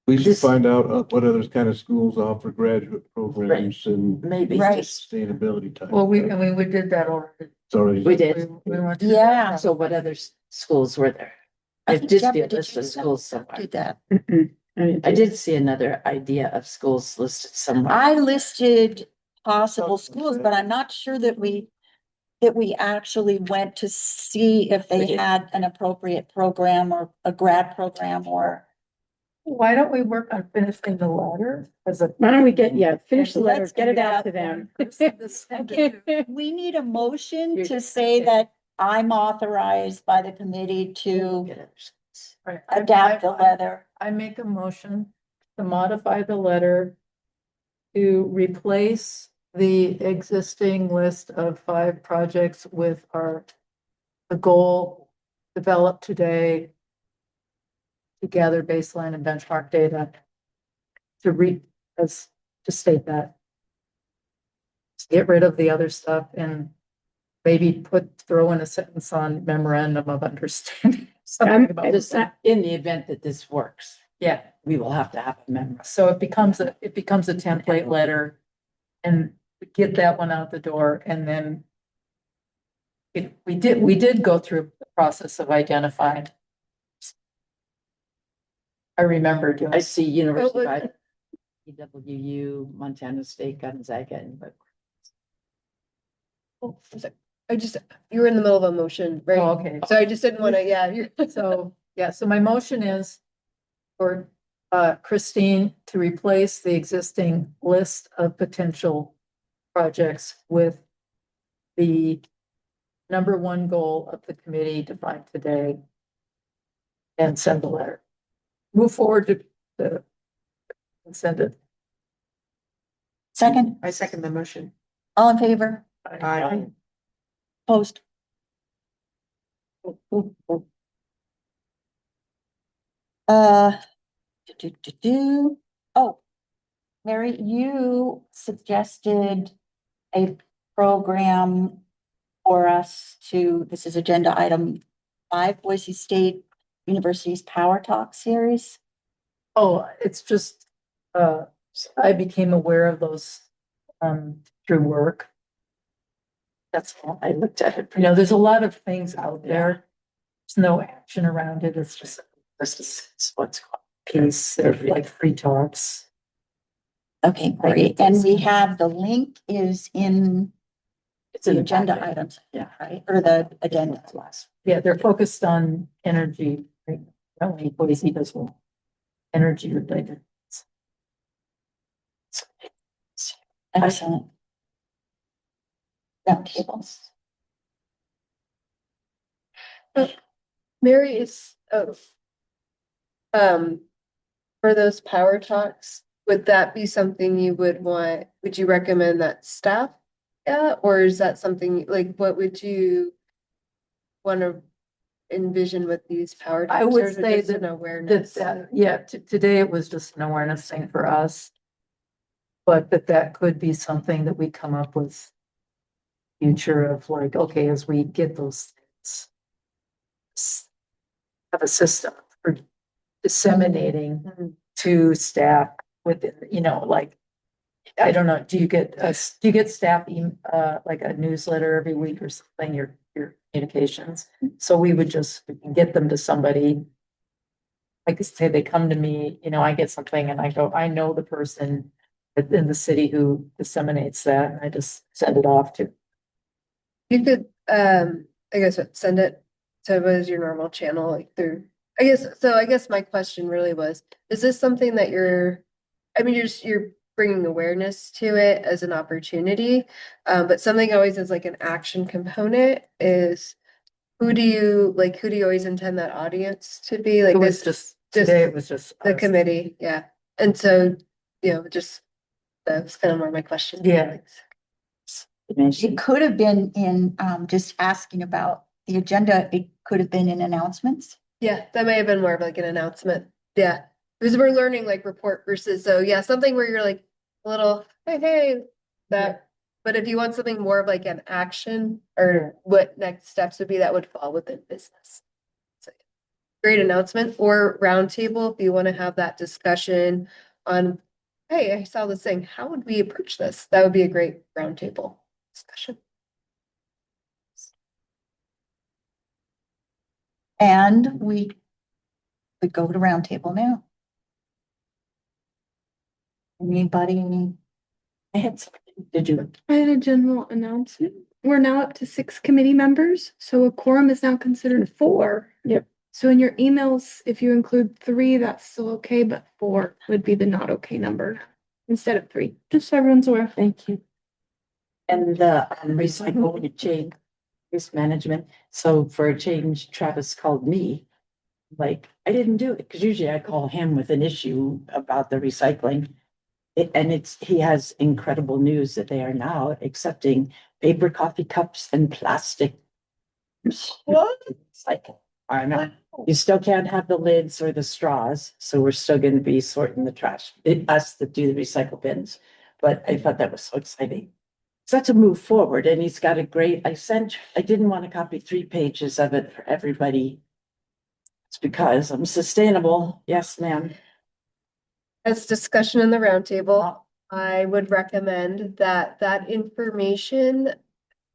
We should This- find out what other kind of schools offer graduate programs and maybe Right. just, sustainability type. Well, we, stuff. I mean, we did that already. It's already. we did. We went through Yeah. that. So what other schools were there? I I think did see Deborah, a did list you of schools somewhere. did that. Mm-mm. didn't I do did see another idea of schools listed somewhere. I listed possible schools, but I'm not sure that we actually went to see if We they did. had an appropriate program or a grad program or. Why don't we work on finishing the letter as a? Why don't we finish the letter, Let's get it figure out out to them. We need a motion You- to say that I'm authorized by the committee to Get other schools. Right. adapt the letter. I make a motion to modify the letter to replace the existing list of 5 projects with the goal developed today to gather baseline and benchmark data to state that. Just get rid of the other stuff and maybe throw in a sentence on memorandum of understanding. Something about Just in the event that this works, yeah. we will have to have a member. So it becomes a template letter and get that one out the door and then we did go through the process of identifying. I remember doing. I see University Oh, of EWU, Montana State, Gonzaga, and I just, you were in the middle of a motion, right? Oh, okay. So I just didn't wanna, yeah, you're. So, yeah, so my motion is for Christine to replace the existing list of potential projects with the number 1 goal of the committee defined today and send the letter. Move forward to and send it. Second, I second the motion. all in favor? Aye. Opposed? Uh, oh, Mary, you suggested a program for us this is agenda item 5, Boise State University's Power Talk series. Oh, it's just, I became aware of those, through work. That's all. I looked at it. There's a lot of things out there. There's no action around it. It's just What's called. piece. They're like free talks. Okay, great. And we have the link is in It's in the the agenda packet. items, Yeah. right? Or the agenda. Last. Yeah, they're focused on energy. Right? Only Boise does well. Energy related. Excellent. Round tables. Mary is, for those power talks, would that be something you would you recommend that staff? Yeah, or is that something, like, what would you want to envision with these power talks? I would or is it say just that- an awareness. Today it was just an awareness thing for us. But that could be something that we come up with future of like, okay, as we get those things. Have a system for disseminating to staff within, like, I don't know, do you get staff, like a newsletter every week or something, your communications? So we can get them to somebody. Like I say, they come to me, I get something and I go, I know the person in the city who disseminates that, and I just send it off to. You could, I guess, send it to what is your normal channel, like through, I guess my question really was, is this something that you're bringing awareness to it as an opportunity? But something always is like an action component is, who do you always intend that audience to be? Like It was this, just, today it was just. the us. committee, yeah. And so, just, that's kind of more my question. Yeah. It could have been in, just asking about the agenda. It could have been in announcements. Yeah, that may have been more of like an announcement. Yeah, because we're learning like report versus, so yeah, something where you're like a little, hey, that. But if you want something more of like an action or what next steps would be, that would fall within business. So, great announcement, or roundtable, if you want to have that discussion on, hey, I saw this thing, how would we approach this? That would be a great roundtable discussion. And we could go to roundtable now. Anybody? I had something, did you? I had a general announcement. We're now up to 6 committee members, so a quorum is now considered 4. Yep. So in your emails, if you include 3, that's still okay, but 4 would be the not okay number instead of 3. Just so everyone's aware. Thank you. And the recycle change, waste management. So for a change, Travis called me. Like, I didn't do it, because usually I call him with an issue about the recycling. He has incredible news that they are now accepting paper coffee cups and plastic. What? It's like, I know, you still can't have the lids or the straws, so we're still gonna be sorting the trash, us that do the recycle bins. But I thought that was so exciting. Such a move forward, and he's got a great, I didn't want to copy 3 pages of it for everybody. It's because I'm sustainable, yes, ma'am. As discussion in the roundtable, I would recommend that that information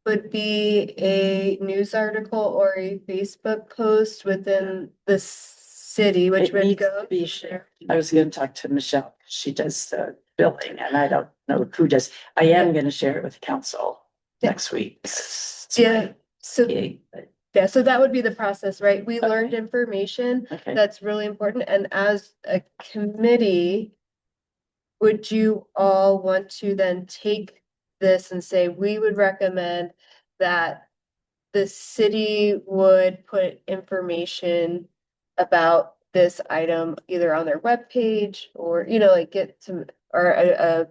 would be a news article or a Facebook post within the city, which It would needs go. to be shared. I was gonna talk to Michelle, she does the billing, and I don't know who does. I am gonna share it with council next week. Yeah, so, Okay, but- yeah, so that would be the process, right? We Okay. learned information okay. that's really important, and as a committee, would you all want to then take this and say, we would recommend that the city would put information about this item either on their webpage or, like get some, or a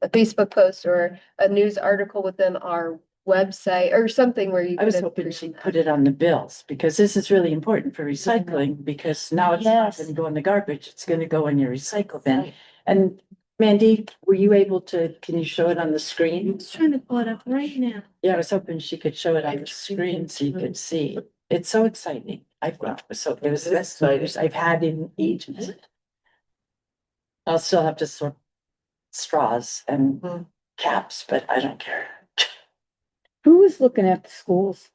Facebook post or a news article within our website or something where you. I was could hoping approve she'd that. put it on the bills, because this is really important for recycling, because now it's not Yes. gonna go in the garbage, it's gonna go in your recycle bin. And Mandy, were you able to, can you show it on the screen? I'm just trying to pull it up right now. Yeah, I was hoping she could show it on the screen so you could see. It's so exciting. It was the best news I've had in ages. I'll still have to sort straws and caps, but I don't care. Who was looking at the schools?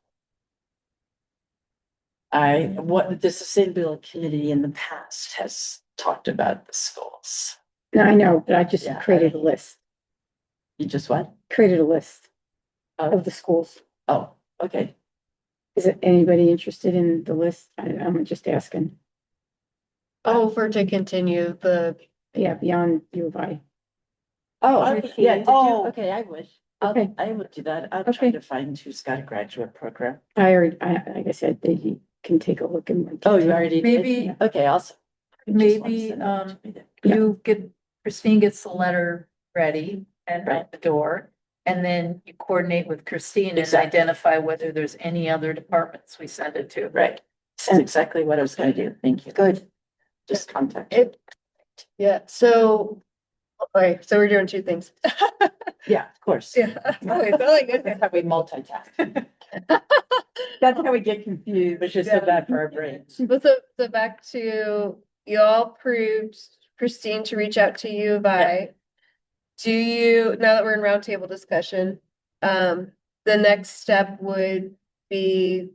What the sustainability committee in the past has talked about the schools. No, I know, but I just Yeah, created a list, You just what? created a list Oh, of the schools. oh, okay. Is it anybody interested in the list? I'm just asking. Oh, for to continue the. Yeah, beyond U of I. Oh, yeah, did you? Oh. Okay, I would. Okay. I would do that. I'll try Okay. to find who's got a graduate program. Like I said, they can take a look and. Oh, you already did? Maybe- Okay, awesome. maybe, you get, Christine gets the letter ready and Right. out the door. And then you coordinate with Christine and Exactly. identify whether there's any other departments we send it to. Right. This is exactly what I was gonna do. Thank you. Good. Just contact. It, yeah, so, okay, so we're doing 2 things. Yeah, of course. Yeah. Okay, so like, okay. That's how we multitask. That's how we get confused, which is so bad for our brains. Well, so back to, you all approved Christine to reach out to U of I. Do you, now that we're in roundtable discussion, the next step would be,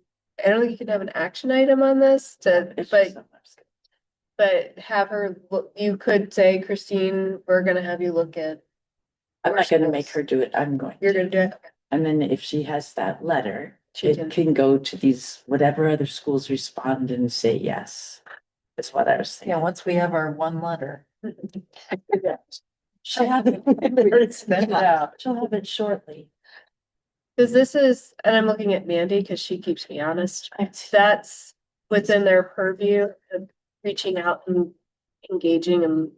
I don't think you can have an action item on this It's but just so much. have her look, you could say, Christine, we're gonna have you look at. I'm not gonna make her do it. I'm going. You're to. gonna do it. And then if she has that letter, She it can. can go to these, whatever other schools respond and say yes. Is what I was thinking. once we have our one letter. She'll have it. Send it out. She'll have it shortly. Cause this is, and I'm looking at Mandy, cause she keeps me honest, that's within their purview of reaching out and engaging and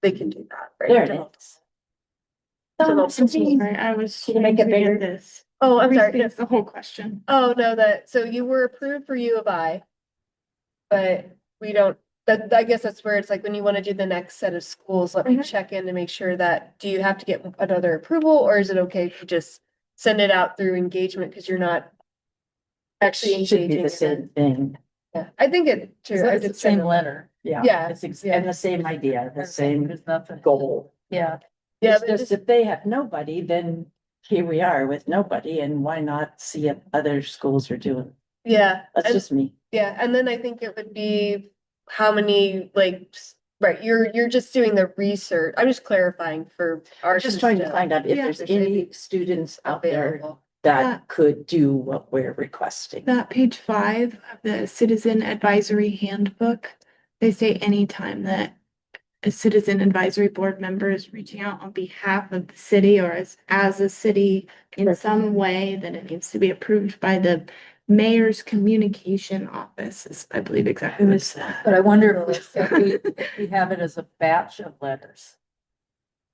they can do that, right? There it is. Sorry, I was. Can you make it looking at bigger? This. Oh, I'm sorry. Rephrase the whole question. Oh, no, so you were approved for U of I. But we don't, I guess that's where it's like, when you want to do the next set of schools, let me Mhm. check in to make sure that, do you have to get another approval, or is it okay if you just send it out through engagement, because you're not actually It should be engaging? the same thing. Yeah, I think it, Is too. I it's the just same kinda- letter? Yeah. Yeah, It's yeah. and the same idea, the same There's nothing. goal. Yeah. Yeah, It's but just if they have nobody, then here we are with nobody, and why not see if other schools are doing? yeah. That's and- just me. Yeah, and then I think it would be how many, like, right, you're just doing the research. I'm just clarifying for our. I'm just trying to find out if Yeah. there's any students out there Available. that could do what we're requesting. That page 5 of the Citizen Advisory Handbook, they say anytime that a citizen advisory board member is reaching out on behalf of the city or as a city in some way, then it needs to be approved by the mayor's communication office, is, I believe, exactly what it said. But I wonder if we have it as a batch of letters.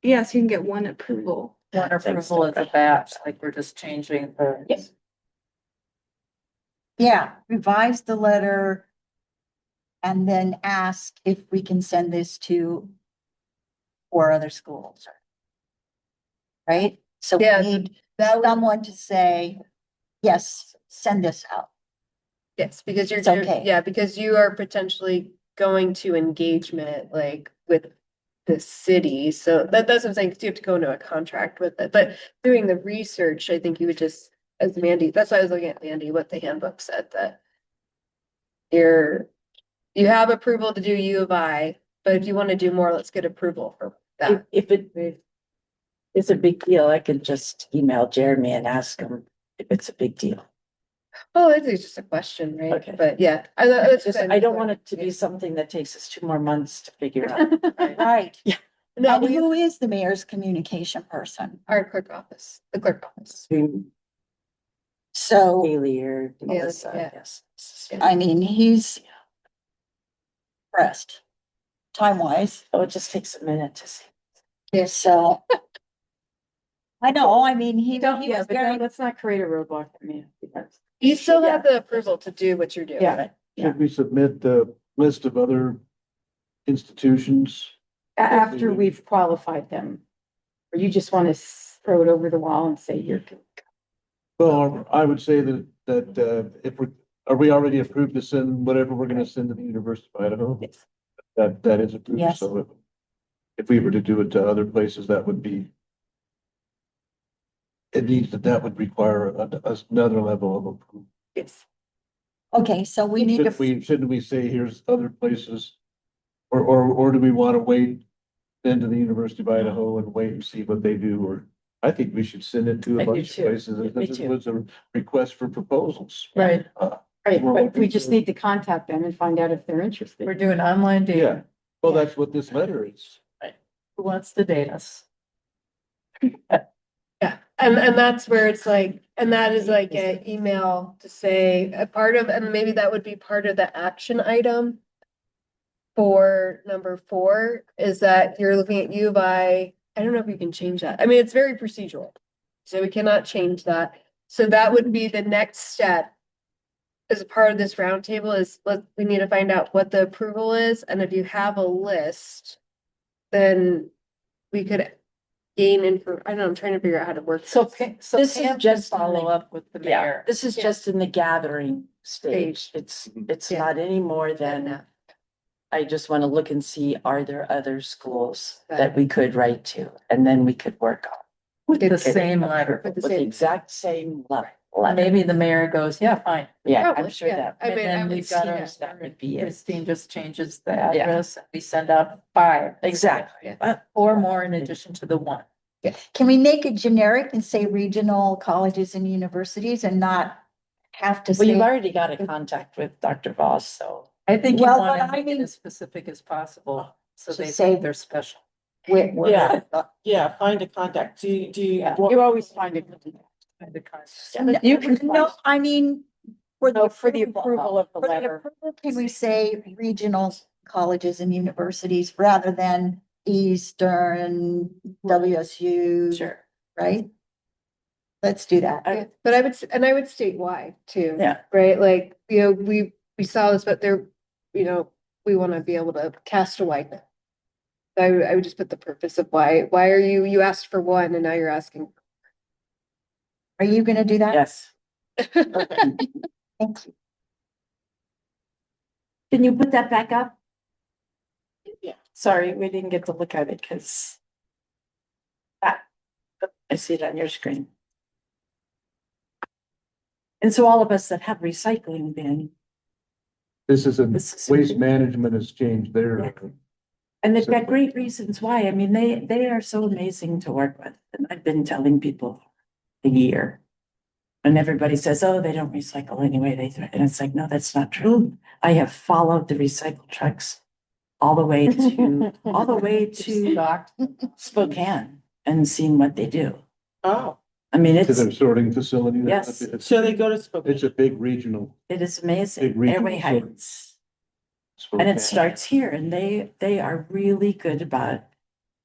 Yes, you can get one approval. One Thanks, approval as a Deborah. batch, like we're just changing the. Yes. Yeah, revise the letter. And then ask if we can send this to 4 other schools. Right? So we Yeah, need that would- someone to say, yes, send this out. Yes, because It's okay. yeah, because you are potentially going to engagement like with the city. So that's what I'm saying, 'cause you have to go into a contract with it, but doing the research, I think you would just, as Mandy, that's why I was looking at Mandy, what the handbook said, that you have approval to do U of I, but if you want to do more, let's get approval for that. If it is a big deal, I could just email Jeremy and ask him if it's a big deal. Oh, it's just a question, right? Okay. But yeah, I don't want it to be something that takes us 2 more months to figure out. Right. No, And who is the mayor's communication person? our clerk office, the clerk office. So, Haley or Melissa, yeah. yes. I mean, he's pressed, time-wise, Oh, it just takes a minute to see. so. I know, I mean, he Don't, was yeah, but very, let's not create a roadblock for me. Because You still have the approval to do what you're doing. Yeah. Should we submit the list of other institutions? after we've qualified them, or you just want to throw it over the wall and say you're. Well, I would say that if are we already approved to send whatever we're gonna send to the University of Idaho? Yes. That is approved, Yes. so if we were to do it to other places, that would be. It needs that would require another level of approval. Yes. okay, so we need Shouldn't we say here's other places? Or do we want to wait then to the University of Idaho and wait and see what they do? Or I think we should send it to I a do bunch of too. places. Me This too. was a request for proposals. Right, Right, We're but looking we just for- need to contact them and find out if they're interested. we're doing online Yeah, data. well, that's what this letter is. Who wants the data? Yeah, and that's where it's like, and that is like an email to say a part of, and maybe that would be part of the action item. For number 4 is that you're looking at U of I don't know if you can change that. I mean, it's very procedural. So we cannot change that. So that would be the next step. As a part of this roundtable is we need to find out what the approval is, and if you have a list. Then we could gain info, I don't know, I'm trying to figure out how to work. So, this. so This is Pam can just follow up with the Yeah, mayor. this is Yeah. just in the gathering stage. It's Yeah. not any more than, I just want to look and see, are there other schools that we could write to? And then we could work on. With the getting same it letter. approved With the With the same- exact same letter. Maybe the mayor goes, yeah, fine. Yeah, I'm Probably, sure yeah. that. I And mean, then I would we've got see our, that. That would be it. Christine just changes the address, and we send out 5. Exactly. But 4 more in addition to the 1. can we make it generic and say regional colleges and universities and not have to Well, you've say? already got a contact with Dr. Voss, so. I think you Well, want but to I make it mean- as specific as possible, so To they say- think they're special. Yeah, find a contact. Do you? Yeah. You always find it. You can, no, I mean. No, for the approval of the For the letter. approval, can we say regional colleges and universities rather than Eastern, WSU? Sure. Right? Let's do that. Yeah, but I would state why too. Yeah. Right, like, we saw this, but there, we want to be able to cast a wide net. I would just put the purpose of why are you asked for 1 and now you're asking. Are you gonna do that? Yes. Thank you. Can you put that back up? Yeah, sorry, we didn't get to look at it because I see it on your screen. And so all of us that have recycling bin, This is This is waste something- management has changed their. Yeah. and they've got great reasons why. I mean, they are so amazing to work with. And I've been telling people a year. And everybody says, oh, they don't recycle anyway. And it's like, no, that's not true. I have followed the recycle trucks all the way to Spokane and seen what they do. Oh, I mean, To their it's, sorting facility. Yes. so they go to It's Spokane. a big regional. it is amazing. Big regional Airway sort. Heights. And it starts here and they are really good about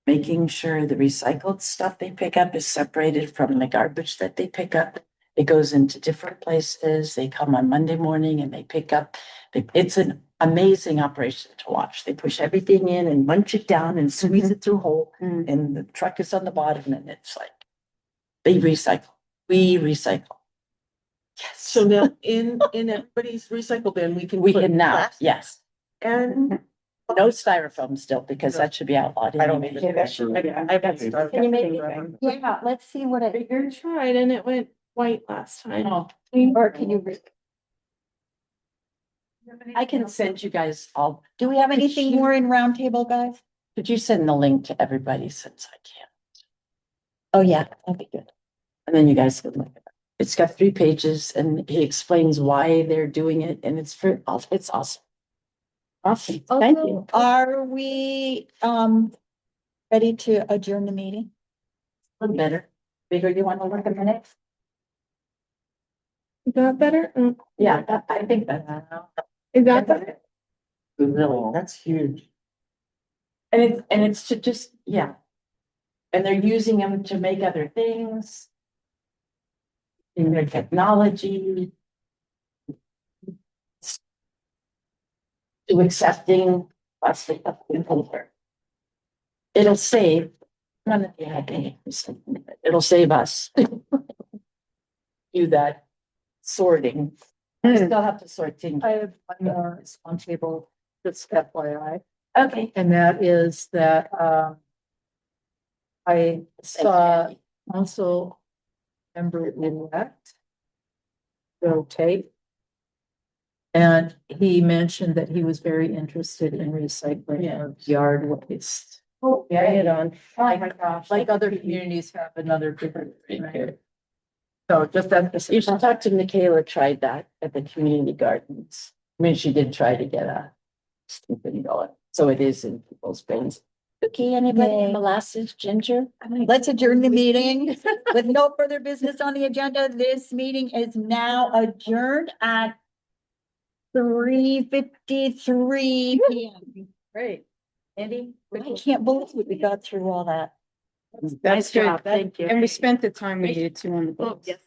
making sure the recycled stuff they pick up is separated from the garbage that they pick up. It goes into different places. They come on Monday morning and they pick up. It's an amazing operation to watch. They push everything in and munch it down and squeeze it through a hole. Mm. And the truck is on the bottom and it's like, they recycle. We recycle. Yes. So now in everybody's recycle bin, we can. We put can now, plastic yes. And No styrofoam still because that should be outlawed. I don't anyway. need it. I've had stuff. Can you make it? Yeah, let's see what it, I tried and it went white last time. Oh. or can you, I can send you guys all, do we have anything more in roundtable, guys? could you send the link to everybody since I can't? Oh, yeah, that'd be good. And then you guys can look at it. It's got 3 pages and he explains why they're doing it and it's awesome. Awesome, thank you. Are we, ready to adjourn the meeting? A little better. Bigger, you want to look a minute? Is that better? Yeah, I think that's. Is that better? Really, That's huge. and it's to just, yeah. And they're using them to make other things. In their technology. To accepting plastic up in paper. It'll save. It'll save us. Do that sorting. I still have to sort things. I have one more on table, just FYI, Okay. and that is that, I saw Thank you. council member elect rotate. And he mentioned that he was very interested in recycling of yard waste. Oh, Bring it on. Oh my gosh. Like other communities have another different. So just that. You should talk to Michaela, tried that at the community gardens. I mean, she did try to get a stupid dollar, so it is in people's bins. Okay, anybody, Yay. molasses, ginger? Let's adjourn the meeting with no further business on the agenda. This meeting is now adjourned at 3:53 PM. Great. Andy? I can't believe we got through all that. That's good. Thank you. And we spent the time we needed to on the boat. Yes.